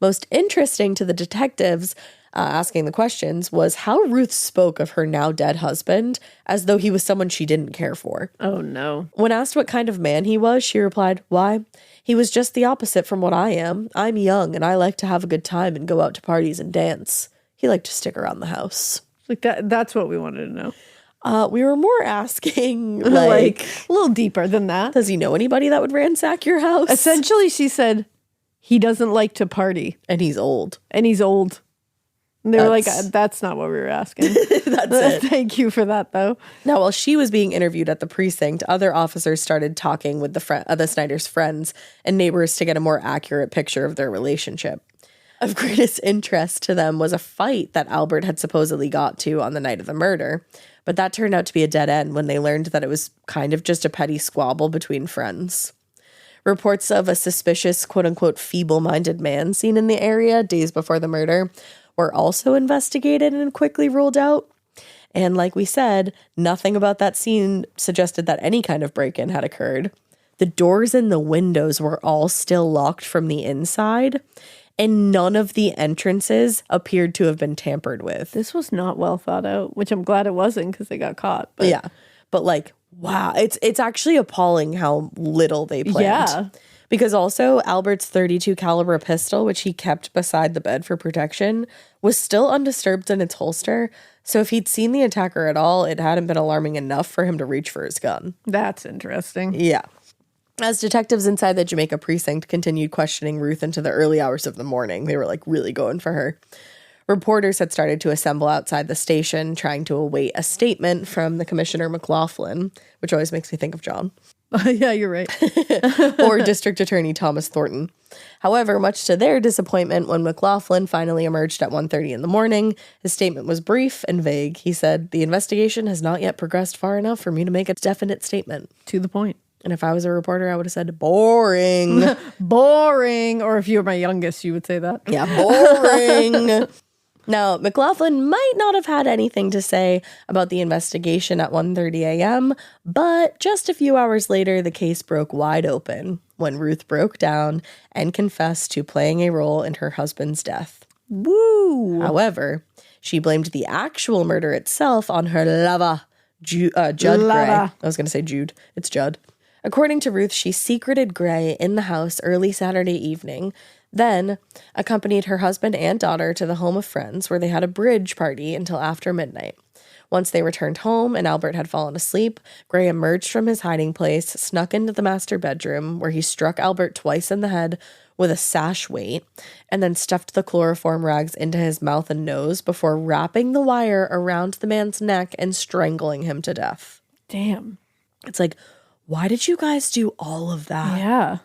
Most interesting to the detectives asking the questions was how Ruth spoke of her now dead husband as though he was someone she didn't care for. Oh, no. When asked what kind of man he was, she replied, "Why, he was just the opposite from what I am. I'm young and I like to have a good time and go out to parties and dance. He liked to stick around the house." Like that's what we wanted to know. We were more asking, like a little deeper than that. Does he know anybody that would ransack your house? Essentially, she said, he doesn't like to party. And he's old. And they were like, that's not what we were asking. That's it. Thank you for that, though. Now, while she was being interviewed at the precinct, other officers started talking with the Snyder's friends and neighbors to get a more accurate picture of their relationship. Of greatest interest to them was a fight that Albert had supposedly got to on the night of the murder, but that turned out to be a dead end when they learned that it was kind of just a petty squabble between friends. Reports of a suspicious, quote-unquote, feeble-minded man seen in the area days before the murder were also investigated and quickly ruled out. And like we said, nothing about that scene suggested that any kind of break-in had occurred. The doors and the windows were all still locked from the inside, and none of the entrances appeared to have been tampered with. This was not well thought out, which I'm glad it wasn't because they got caught. But. Yeah. But like, wow, it's actually appalling how little they planned. Yeah. Because also Albert's .32 caliber pistol, which he kept beside the bed for protection, was still undisturbed in its holster. So if he'd seen the attacker at all, it hadn't been alarming enough for him to reach for his gun. That's interesting. Yeah. As detectives inside the Jamaica precinct continued questioning Ruth into the early hours of the morning, they were like really going for her. Reporters had started to assemble outside the station, trying to await a statement from the Commissioner McLaughlin, which always makes me think of John. Yeah, you're right. Or District Attorney Thomas Thornton. However, much to their disappointment, when McLaughlin finally emerged at 1:30 in the morning, his statement was brief and vague. He said, "The investigation has not yet progressed far enough for me to make a definite statement." To the point. And if I was a reporter, I would have said, "Boring." Boring. Or if you were my youngest, you would say that. Yeah, boring. Now, McLaughlin might not have had anything to say about the investigation at 1:30 a.m., but just a few hours later, the case broke wide open when Ruth broke down and confessed to playing a role in her husband's death. Woo! However, she blamed the actual murder itself on her lover, Judd Gray. I was going to say Jude. It's Judd. According to Ruth, she secreted Gray in the house early Saturday evening, then accompanied her husband and daughter to the home of friends where they had a bridge party until after midnight. Once they returned home and Albert had fallen asleep, Gray emerged from his hiding place, snuck into the master bedroom where he struck Albert twice in the head with a sash weight, and then stuffed the chloroform rags into his mouth and nose before wrapping the wire around the man's neck and strangling him to death. Damn. It's like, why did you guys do all of that? Yeah.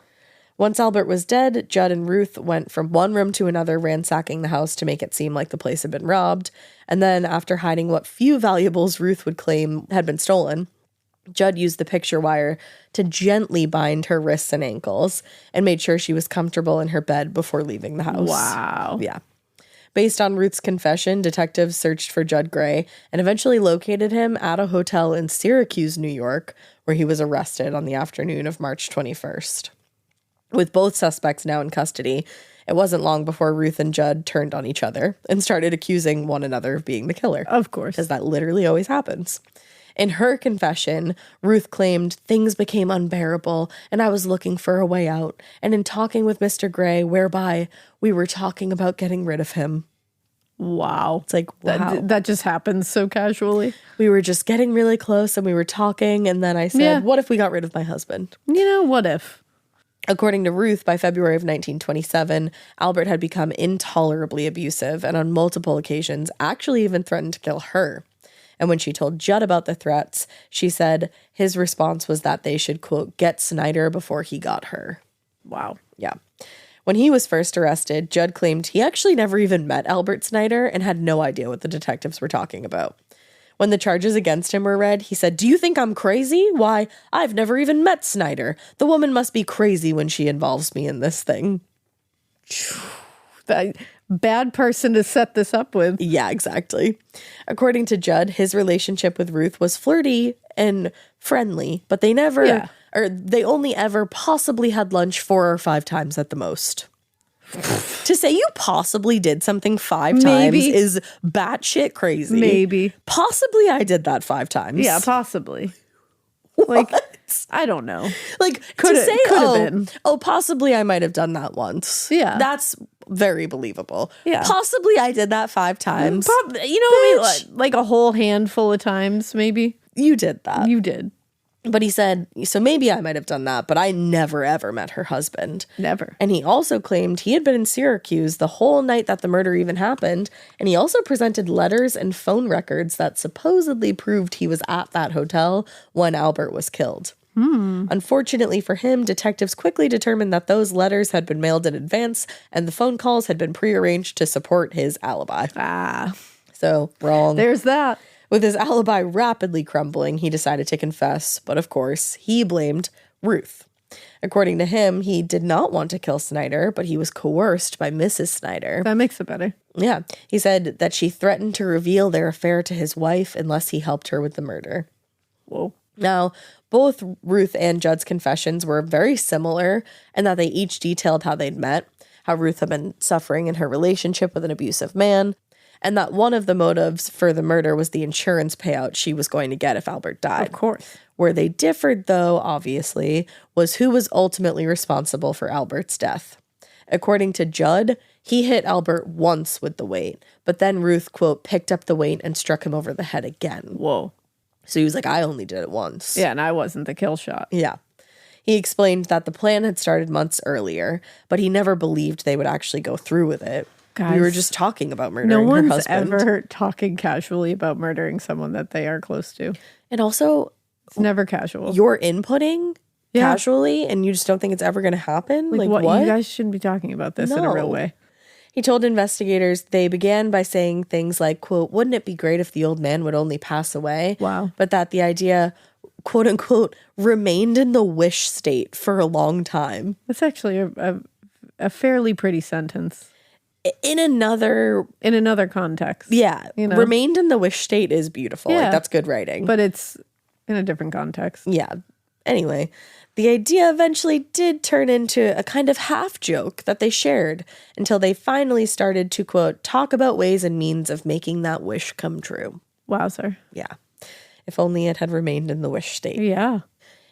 Once Albert was dead, Judd and Ruth went from one room to another, ransacking the house to make it seem like the place had been robbed. And then, after hiding what few valuables Ruth would claim had been stolen, Judd used the picture wire to gently bind her wrists and ankles and made sure she was comfortable in her bed before leaving the house. Wow. Yeah. Based on Ruth's confession, detectives searched for Judd Gray and eventually located him at a hotel in Syracuse, New York, where he was arrested on the afternoon of March 21st. With both suspects now in custody, it wasn't long before Ruth and Judd turned on each other and started accusing one another of being the killer. Of course. Because that literally always happens. In her confession, Ruth claimed things became unbearable and I was looking for a way out. And in talking with Mr. Gray, whereby we were talking about getting rid of him. Wow. It's like, wow. That just happens so casually. We were just getting really close and we were talking. And then I said, What if we got rid of my husband? You know, what if? According to Ruth, by February of 1927, Albert had become intolerably abusive and on multiple occasions actually even threatened to kill her. And when she told Judd about the threats, she said his response was that they should, quote, get Snyder before he got her. Wow. Yeah. When he was first arrested, Judd claimed he actually never even met Albert Snyder and had no idea what the detectives were talking about. When the charges against him were read, he said, "Do you think I'm crazy? Why, I've never even met Snyder. The woman must be crazy when she involves me in this thing." Bad person to set this up with. Yeah, exactly. According to Judd, his relationship with Ruth was flirty and friendly, but they never, or they only ever possibly had lunch 4 or 5 times at the most. To say you possibly did something 5 times is batshit crazy. Maybe. Possibly I did that 5 times. Yeah, possibly. What? Like, I don't know. Like, Could to it- say, could have been. possibly I might have done that once. Yeah. That's very believable. Yeah. Possibly I did that 5 times. You know what I mean? Like a whole handful of times, maybe. You did that. You did. But he said, so maybe I might have done that, but I never ever met her husband. Never. And he also claimed he had been in Syracuse the whole night that the murder even happened. And he also presented letters and phone records that supposedly proved he was at that hotel when Albert was killed. Unfortunately for him, detectives quickly determined that those letters had been mailed in advance and the phone calls had been prearranged to support his alibi. So, wrong. There's that. With his alibi rapidly crumbling, he decided to confess, but of course, he blamed Ruth. According to him, he did not want to kill Snyder, but he was coerced by Mrs. Snyder. That makes it better. Yeah, he said that she threatened to reveal their affair to his wife unless he helped her with the murder. Whoa. Now, both Ruth and Judd's confessions were very similar in that they each detailed how they'd met, how Ruth had been suffering in her relationship with an abusive man, and that one of the motives for the murder was the insurance payout she was going to get if Albert died. Of course. Where they differed, though, obviously, was who was ultimately responsible for Albert's death. According to Judd, he hit Albert once with the weight, but then Ruth, quote, picked up the weight and struck him over the head again. Whoa. So he was like, I only did it once. Yeah, and I wasn't the kill shot. Yeah. He explained that the plan had started months earlier, but he never believed they would actually go through with it. Guys, we were just talking about murdering no her one's husband. ever talking casually about murdering someone that they are close to. And also, It's never casual. you're inputting casually and you just don't think it's ever going to happen? Like what? You guys shouldn't be talking about this in a real way. He told investigators they began by saying things like, quote, wouldn't it be great if the old man would only pass away? Wow. But that the idea, quote unquote, remained in the wish state for a long time. That's actually a fairly pretty sentence. In another context. Yeah. You know? Remained in the wish state is beautiful. Yeah. Like, that's good writing. But it's in a different context. Yeah. Anyway, the idea eventually did turn into a kind of half joke that they shared until they finally started to, quote, talk about ways and means of making that wish come true. Wowzer. Yeah. If only it had remained in the wish state. Yeah.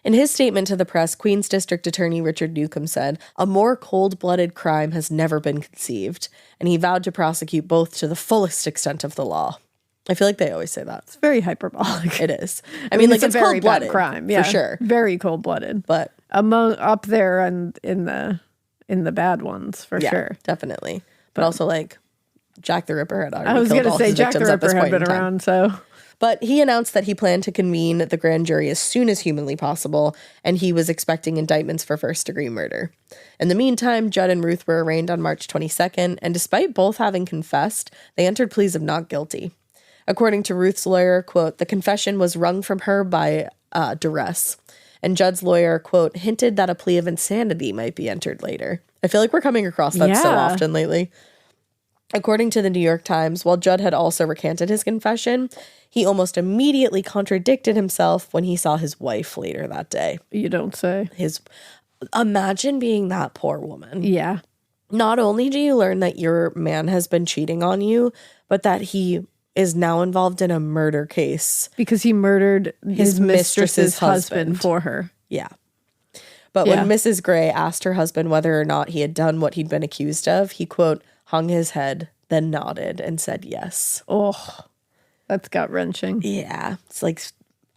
In his statement to the press, Queens District Attorney Richard Newcomb said, a more cold-blooded crime has never been conceived, and he vowed to prosecute both to the fullest extent of the law. I feel like they always say that. It's very hyperbolic. It is. I mean, like, it's it's a very cold-blooded, bad crime. Yeah. for sure. Very cold-blooded. But up there and in the bad ones, for sure. Definitely. But also, like, Jack the Ripper had already I was killed going to all say his Jack the victims at this Ripper had point in been time. around, so... But he announced that he planned to convene the grand jury as soon as humanly possible, and he was expecting indictments for first-degree murder. In the meantime, Judd and Ruth were arraigned on March 22nd, and despite both having confessed, they entered pleas of not guilty. According to Ruth's lawyer, quote, the confession was wrung from her by duress. And Judd's lawyer, quote, hinted that a plea of insanity might be entered later. I feel like we're coming across that so often lately. According to the New York Times, while Judd had also recanted his confession, he almost immediately contradicted himself when he saw his wife later that day. You don't say. Imagine being that poor woman. Yeah. Not only do you learn that your man has been cheating on you, but that he is now involved in a murder case. Because he murdered his mistress's husband. husband for her. Yeah. But when Mrs. Gray asked her husband whether or not he had done what he'd been accused of, he, quote, hung his head, then nodded and said yes. Oh, that's gut-wrenching. Yeah. It's like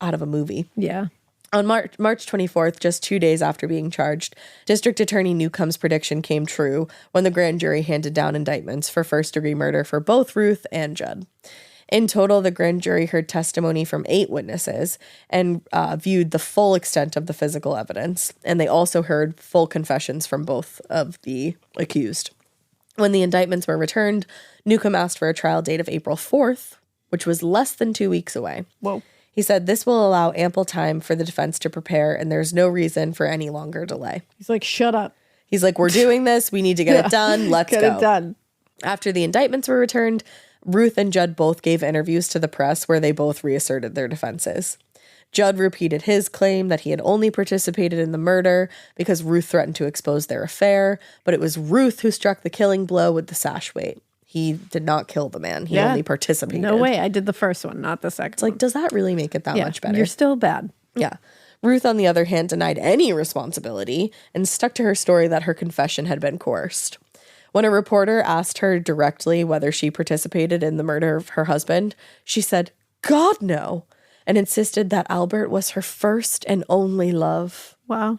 out of a movie. Yeah. On March 24th, just 2 days after being charged, District Attorney Newcomb's prediction came true when the grand jury handed down indictments for first-degree murder for both Ruth and Judd. In total, the grand jury heard testimony from 8 witnesses and viewed the full extent of the physical evidence, and they also heard full confessions from both of the accused. When the indictments were returned, Newcomb asked for a trial date of April 4th, which was less than 2 weeks away. Whoa. He said this will allow ample time for the defense to prepare, and there's no reason for any longer delay. He's like, shut up. He's like, we're doing this. We need to get it done. Let's go. Get it done. After the indictments were returned, Ruth and Judd both gave interviews to the press where they both reasserted their defenses. Judd repeated his claim that he had only participated in the murder because Ruth threatened to expose their affair, but it was Ruth who struck the killing blow with the sash weight. He did not kill the man. He only participated. No way. I did the first one, not the second. It's like, does that really make it that much better? You're still bad. Yeah. Ruth, on the other hand, denied any responsibility and stuck to her story that her confession had been coerced. When a reporter asked her directly whether she participated in the murder of her husband, she said, God, no, and insisted that Albert was her first and only love. Wow.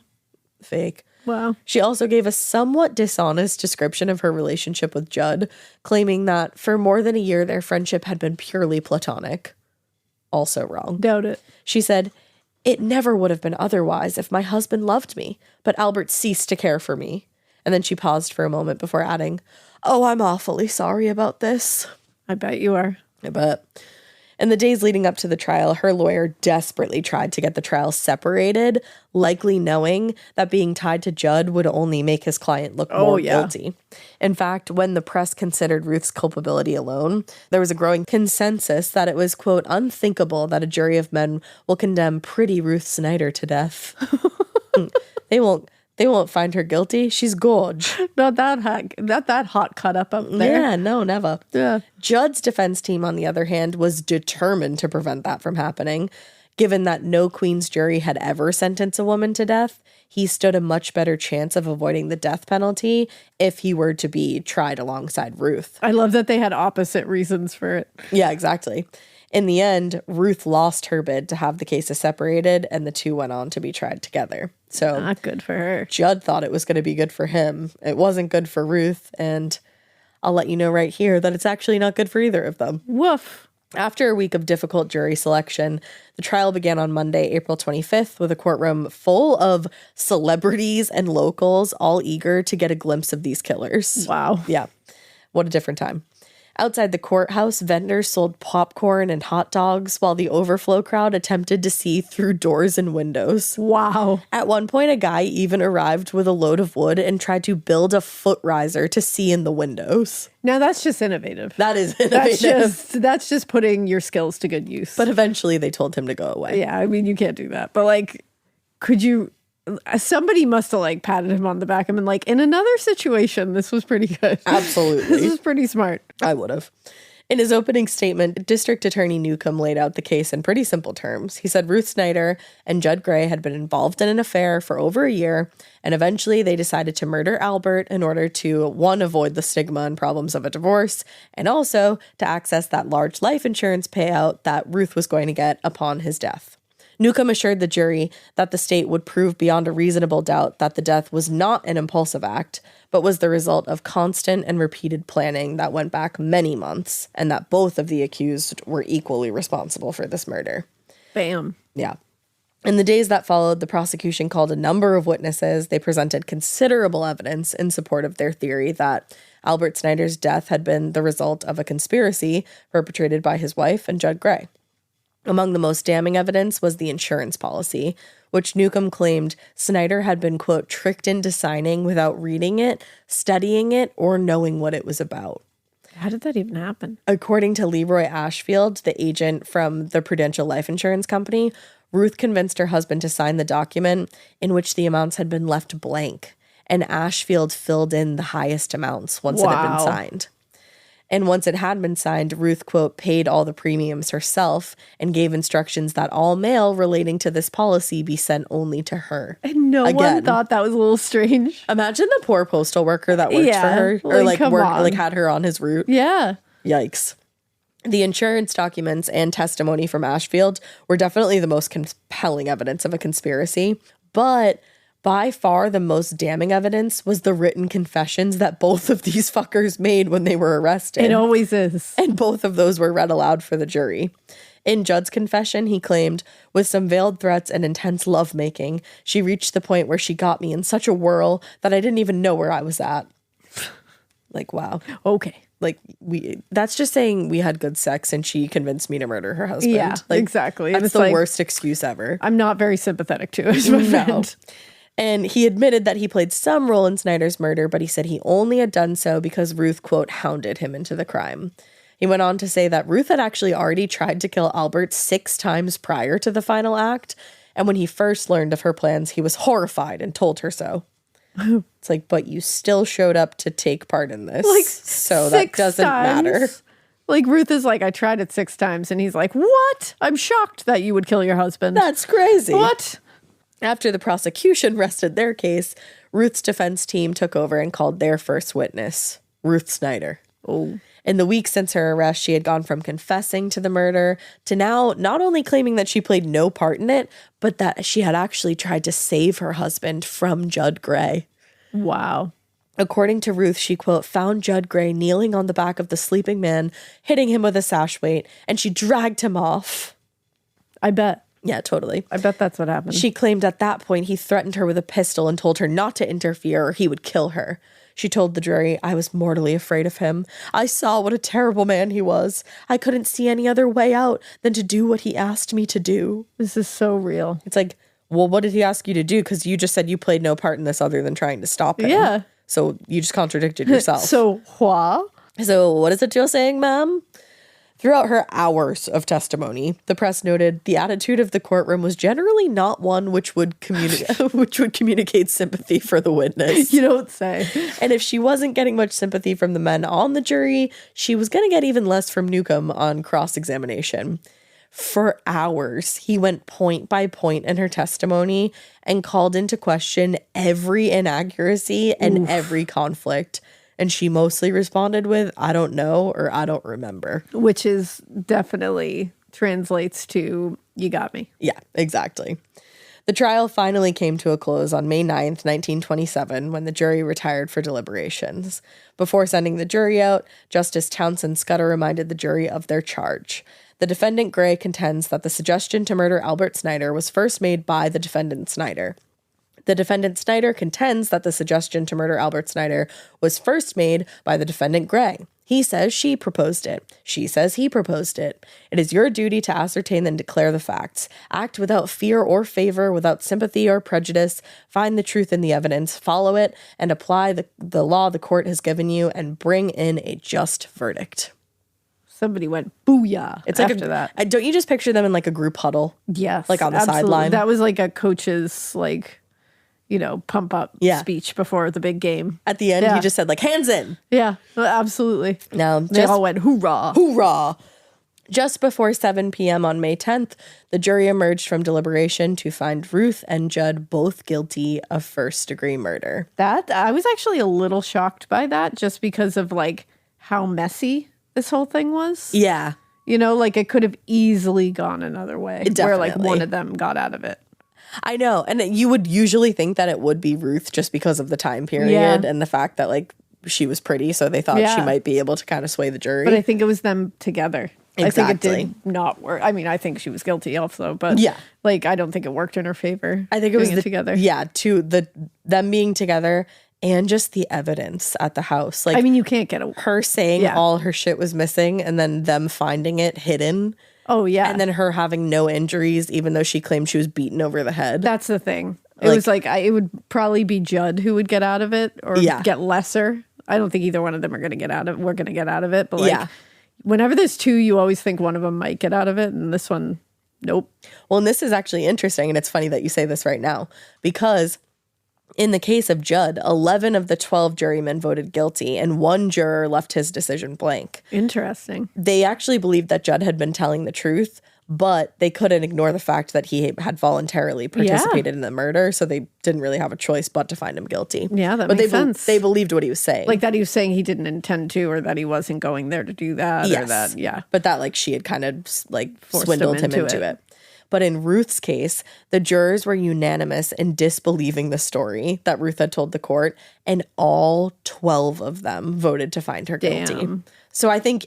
Fake. Wow. She also gave a somewhat dishonest description of her relationship with Judd, claiming that for more than a year their friendship had been purely platonic. Also wrong. Doubt it. She said, it never would have been otherwise if my husband loved me, but Albert ceased to care for me. And then she paused for a moment before adding, oh, I'm awfully sorry about this. I bet you are. I bet. In the days leading up to the trial, her lawyer desperately tried to get the trial separated, likely knowing that being tied to Judd would only make his client look more guilty. In fact, when the press considered Ruth's culpability alone, there was a growing consensus that it was, quote, unthinkable that a jury of men will condemn pretty Ruth Snyder to death. They won't find her guilty. She's gorge. Not that hot cut up there. Yeah, no, never. Yeah. Judd's defense team, on the other hand, was determined to prevent that from happening. Given that no Queen's jury had ever sentenced a woman to death, he stood a much better chance of avoiding the death penalty if he were to be tried alongside Ruth. I love that they had opposite reasons for it. Yeah, exactly. In the end, Ruth lost her bid to have the cases separated, and the two went on to be tried together. So not good for her. Judd thought it was going to be good for him. It wasn't good for Ruth, and I'll let you know right here that it's actually not good for either of them. Woof. After a week of difficult jury selection, the trial began on Monday, April 25th, with a courtroom full of celebrities and locals, all eager to get a glimpse of these killers. Wow. Yeah. What a different time. Outside the courthouse, vendors sold popcorn and hot dogs while the overflow crowd attempted to see through doors and windows. Wow. At one point, a guy even arrived with a load of wood and tried to build a foot riser to see in the windows. Now that's just innovative. That is innovative. That's just putting your skills to good use. But eventually they told him to go away. Yeah, I mean, you can't do that. But like, could you... Somebody must have like patted him on the back and been like, in another situation, this was pretty good. Absolutely. This was pretty smart. I would have. In his opening statement, District Attorney Newcomb laid out the case in pretty simple terms. He said Ruth Snyder and Judd Gray had been involved in an affair for over a year, and eventually they decided to murder Albert in order to, one, avoid the stigma and problems of a divorce, and also to access that large life insurance payout that Ruth was going to get upon his death. Newcomb assured the jury that the state would prove beyond a reasonable doubt that the death was not an impulsive act, but was the result of constant and repeated planning that went back many months, and that both of the accused were equally responsible for this murder. Bam. Yeah. In the days that followed, the prosecution called a number of witnesses. They presented considerable evidence in support of their theory that Albert Snyder's death had been the result of a conspiracy perpetrated by his wife and Judd Gray. Among the most damning evidence was the insurance policy, which Newcomb claimed Snyder had been, quote, tricked into signing without reading it, studying it, or knowing what it was about. How did that even happen? According to Leroy Ashfield, the agent from the Prudential Life Insurance Company, Ruth convinced her husband to sign the document in which the amounts had been left blank, and Ashfield filled in the highest amounts once it had been signed. And once it had been signed, Ruth, quote, paid all the premiums herself and gave instructions that all mail relating to this policy be sent only to her. And no one thought that was a little strange. Imagine the poor postal worker that worked for her or had her on his route. Yeah. Yikes. The insurance documents and testimony from Ashfield were definitely the most compelling evidence of a conspiracy, but by far the most damning evidence was the written confessions that both of these fuckers made when they were arrested. It always is. And both of those were read aloud for the jury. In Judd's confession, he claimed, with some veiled threats and intense lovemaking, she reached the point where she got me in such a whirl that I didn't even know where I was at. Like, wow. Okay. that's just saying we had good sex and she convinced me to murder her husband. Yeah, exactly. That's the worst excuse ever. I'm not very sympathetic to it. My friend. And he admitted that he played some role in Snyder's murder, but he said he only had done so because Ruth, quote, hounded him into the crime. He went on to say that Ruth had actually already tried to kill Albert 6 times prior to the final act. And when he first learned of her plans, he was horrified and told her so. It's like, but you still showed up to take part in this. Like, so that doesn't matter. Like, Ruth is like, I tried it 6 times. And he's like, what? I'm shocked that you would kill your husband. That's crazy. What? After the prosecution rested their case, Ruth's defense team took over and called their first witness, Ruth Snyder. Oh. In the weeks since her arrest, she had gone from confessing to the murder to now not only claiming that she played no part in it, but that she had actually tried to save her husband from Judd Gray. Wow. According to Ruth, she, quote, found Judd Gray kneeling on the back of the sleeping man, hitting him with a sash weight, and she dragged him off. I bet. Yeah, totally. I bet that's what happened. She claimed at that point he threatened her with a pistol and told her not to interfere or he would kill her. She told the jury, I was mortally afraid of him. I saw what a terrible man he was. I couldn't see any other way out than to do what he asked me to do. This is so real. It's like, well, what did he ask you to do? Because you just said you played no part in this other than trying to stop him. Yeah. So you just contradicted yourself. So what? So what is it you're saying, ma'am? Throughout her hours of testimony, the press noted the attitude of the courtroom was generally not one which would communicate sympathy for the witness. You don't say. And if she wasn't getting much sympathy from the men on the jury, she was going to get even less from Newcomb on cross-examination. For hours, he went point by point in her testimony and called into question every inaccuracy and every conflict. And she mostly responded with, I don't know, or I don't remember. Which is definitely translates to, you got me. Yeah, exactly. The trial finally came to a close on May 9th, 1927, when the jury retired for deliberations. Before sending the jury out, Justice Townsend Scudder reminded the jury of their charge. The defendant Gray contends that the suggestion to murder Albert Snyder was first made by the defendant Snyder. The defendant Snyder contends that the suggestion to murder Albert Snyder was first made by the defendant Gray. He says she proposed it. She says he proposed it. It is your duty to ascertain and declare the facts. Act without fear or favor, without sympathy or prejudice. Find the truth in the evidence, follow it, and apply the law the court has given you, and bring in a just verdict. Somebody went booyah. It's after like that. Don't you just picture them in like a group huddle? Yes. Like on the sideline? That was like a coach's pump up speech before the big game. At the end, he just said like, hands in. Yeah, absolutely. No, they all went hoorah. Hoorah. Just before 7 p.m. on May 10th, the jury emerged from deliberation to find Ruth and Judd both guilty of first-degree murder. That I was actually a little shocked by that, just because of like how messy this whole thing was. Yeah. You know, like it could have easily gone another way. Definitely. Where like one of them got out of it. I know. And you would usually think that it would be Ruth just because of the time period and the fact that like she was pretty. So they thought she might be able to kind of sway the jury. But I think it was them together. Exactly. I think it did not work. I mean, I think she was guilty also, but like I don't think it worked in her favor. I think it was together. Yeah, them being together and just the evidence at the house. Like, I mean, you can't get her saying all her shit was missing and then them finding it hidden. Oh, yeah. And then her having no injuries, even though she claimed she was beaten over the head. That's the thing. It was like, it would probably be Judd who would get out of it or get lesser. I don't think either one of them are going to get out of it. We're going to get out of it. But like, whenever there's two, you always think one of them might get out of it. And this one, nope. Well, and this is actually interesting. And it's funny that you say this right now, because in the case of Judd, 11 of the 12 jurymen voted guilty and one juror left his decision blank. Interesting. They actually believed that Judd had been telling the truth, but they couldn't ignore the fact that he had voluntarily participated in the murder, so they didn't really have a choice but to find him guilty. Yeah, that makes sense. They believed what he was saying. Like that he was saying he didn't intend to, or that he wasn't going there to do that, or that, But that like she had kind of like swindled him into it. But in Ruth's case, the jurors were unanimous in disbelieving the story that Ruth had told the court, and all 12 of them voted to find her guilty. So I think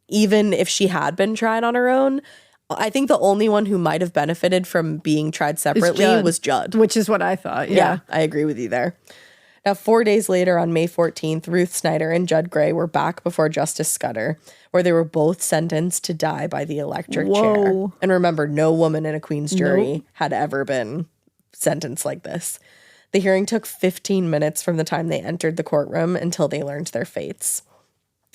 even if she had been tried on her own, I think the only one who might have benefited from being tried separately was Judd. Which is what I thought, yeah. I agree with you there. Now, 4 days later, on May 14th, Ruth Snyder and Judd Gray were back before Justice Scudder, where they were both sentenced to die by the electric chair. And remember, no woman in a Queen's jury had ever been sentenced like this. The hearing took 15 minutes from the time they entered the courtroom until they learned their fates.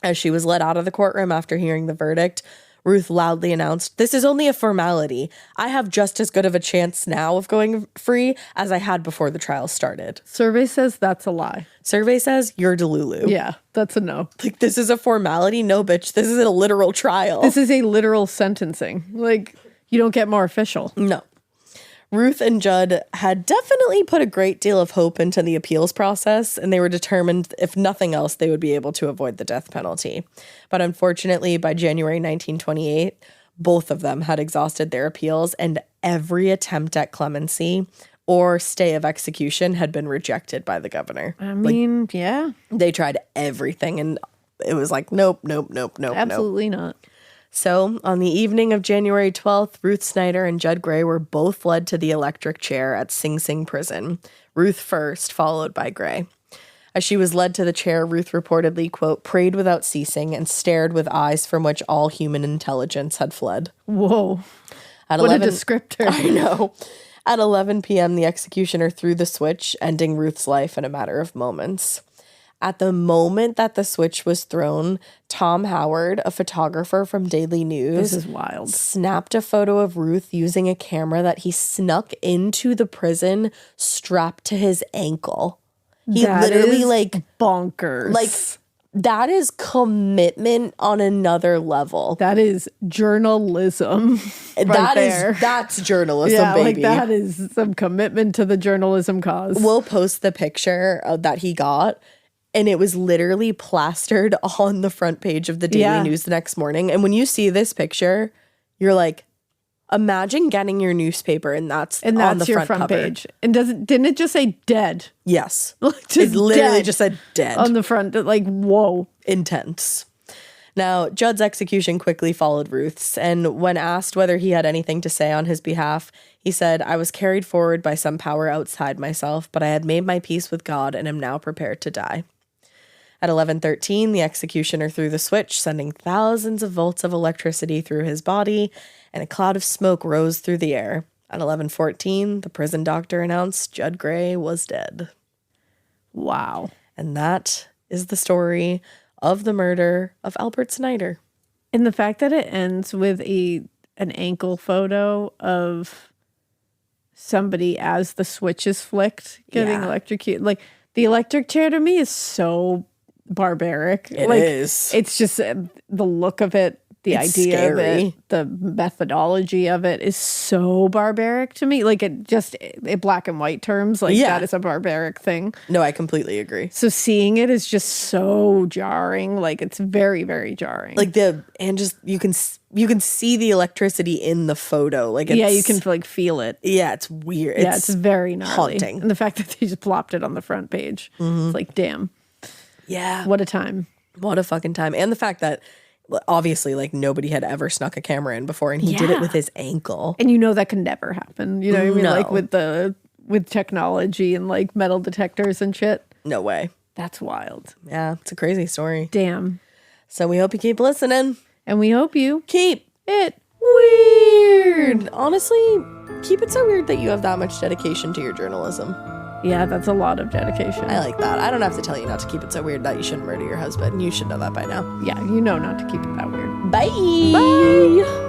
As she was led out of the courtroom after hearing the verdict, Ruth loudly announced, "This is only a formality. I have just as good of a chance now of going free as I had before the trial started." Survey says that's a lie. Survey says you're Delulu. Yeah, that's a no. Like, this is a formality? No, bitch. This is a literal trial. This is a literal sentencing. Like, you don't get more official. No. Ruth and Judd had definitely put a great deal of hope into the appeals process, and they were determined, if nothing else, they would be able to avoid the death penalty. But unfortunately, by January 1928, both of them had exhausted their appeals, and every attempt at clemency or stay of execution had been rejected by the governor. I mean, yeah. They tried everything, and it was like, nope, nope, nope, nope, absolutely not. So, on the evening of January 12th, Ruth Snyder and Judd Gray were both led to the electric chair at Sing Sing Prison. Ruth first, followed by Gray. As she was led to the chair, Ruth reportedly, quote, prayed without ceasing and stared with eyes from which all human intelligence had fled. Whoa. What a descriptor. I know. At 11 p.m., the executioner threw the switch, ending Ruth's life in a matter of moments. At the moment that the switch was thrown, Tom Howard, a photographer from Daily News, this is wild, snapped a photo of Ruth using a camera that he snuck into the prison strapped to his ankle. He that literally, is like, bonkers. Like, that is commitment on another level. That is journalism. That's journalism, yeah, baby. Like, that is some commitment to the journalism cause. We'll post the picture that he got. And it was literally plastered on the front page of the Daily News the next morning. And when you see this picture, you're like, imagine getting your newspaper and that's on the your front cover. Page. And didn't it just say dead? Yes. It literally just said dead. On the front, like, whoa. Intense. Now, Judd's execution quickly followed Ruth's. And when asked whether he had anything to say on his behalf, he said, "I was carried forward by some power outside myself, but I had made my peace with God and am now prepared to die." At 11:13, the executioner threw the switch, sending thousands of volts of electricity through his body, and a cloud of smoke rose through the air. At 11:14, the prison doctor announced Judd Gray was dead. Wow. And that is the story of the murder of Albert Snyder. And the fact that it ends with an ankle photo of somebody as the switch is flicked getting electrocuted. Like, the electric chair to me is so barbaric. It is. It's just the look of it, it's idea scary. Of it, the methodology of it is so barbaric to me. Like, it just, in black and white terms, like, that is a barbaric thing. No, I completely agree. So seeing it is just so jarring. Like, it's very, very jarring. Like, you can see the electricity in the photo. Like, it's, you can, like, feel it. Yeah, it's weird. It's very gnarly. Haunting. And the fact that they just plopped it on the front page. It's like, damn. Yeah. What a time. What a fucking time. And the fact that, obviously, like, nobody had ever snuck a camera in before, and he did it with his ankle. And that can never happen. You know what I mean? Like, with technology and, like, metal detectors and shit. No way. That's wild. Yeah, it's a crazy story. Damn. So we hope you keep listening. And we hope you keep it weird. Honestly, keep it so weird that you have that much dedication to your journalism. Yeah, that's a lot of dedication. I like that. I don't have to tell you not to keep it so weird that you shouldn't murder your husband. You should know that by now. Yeah, you know not to keep it that weird. Bye. Bye.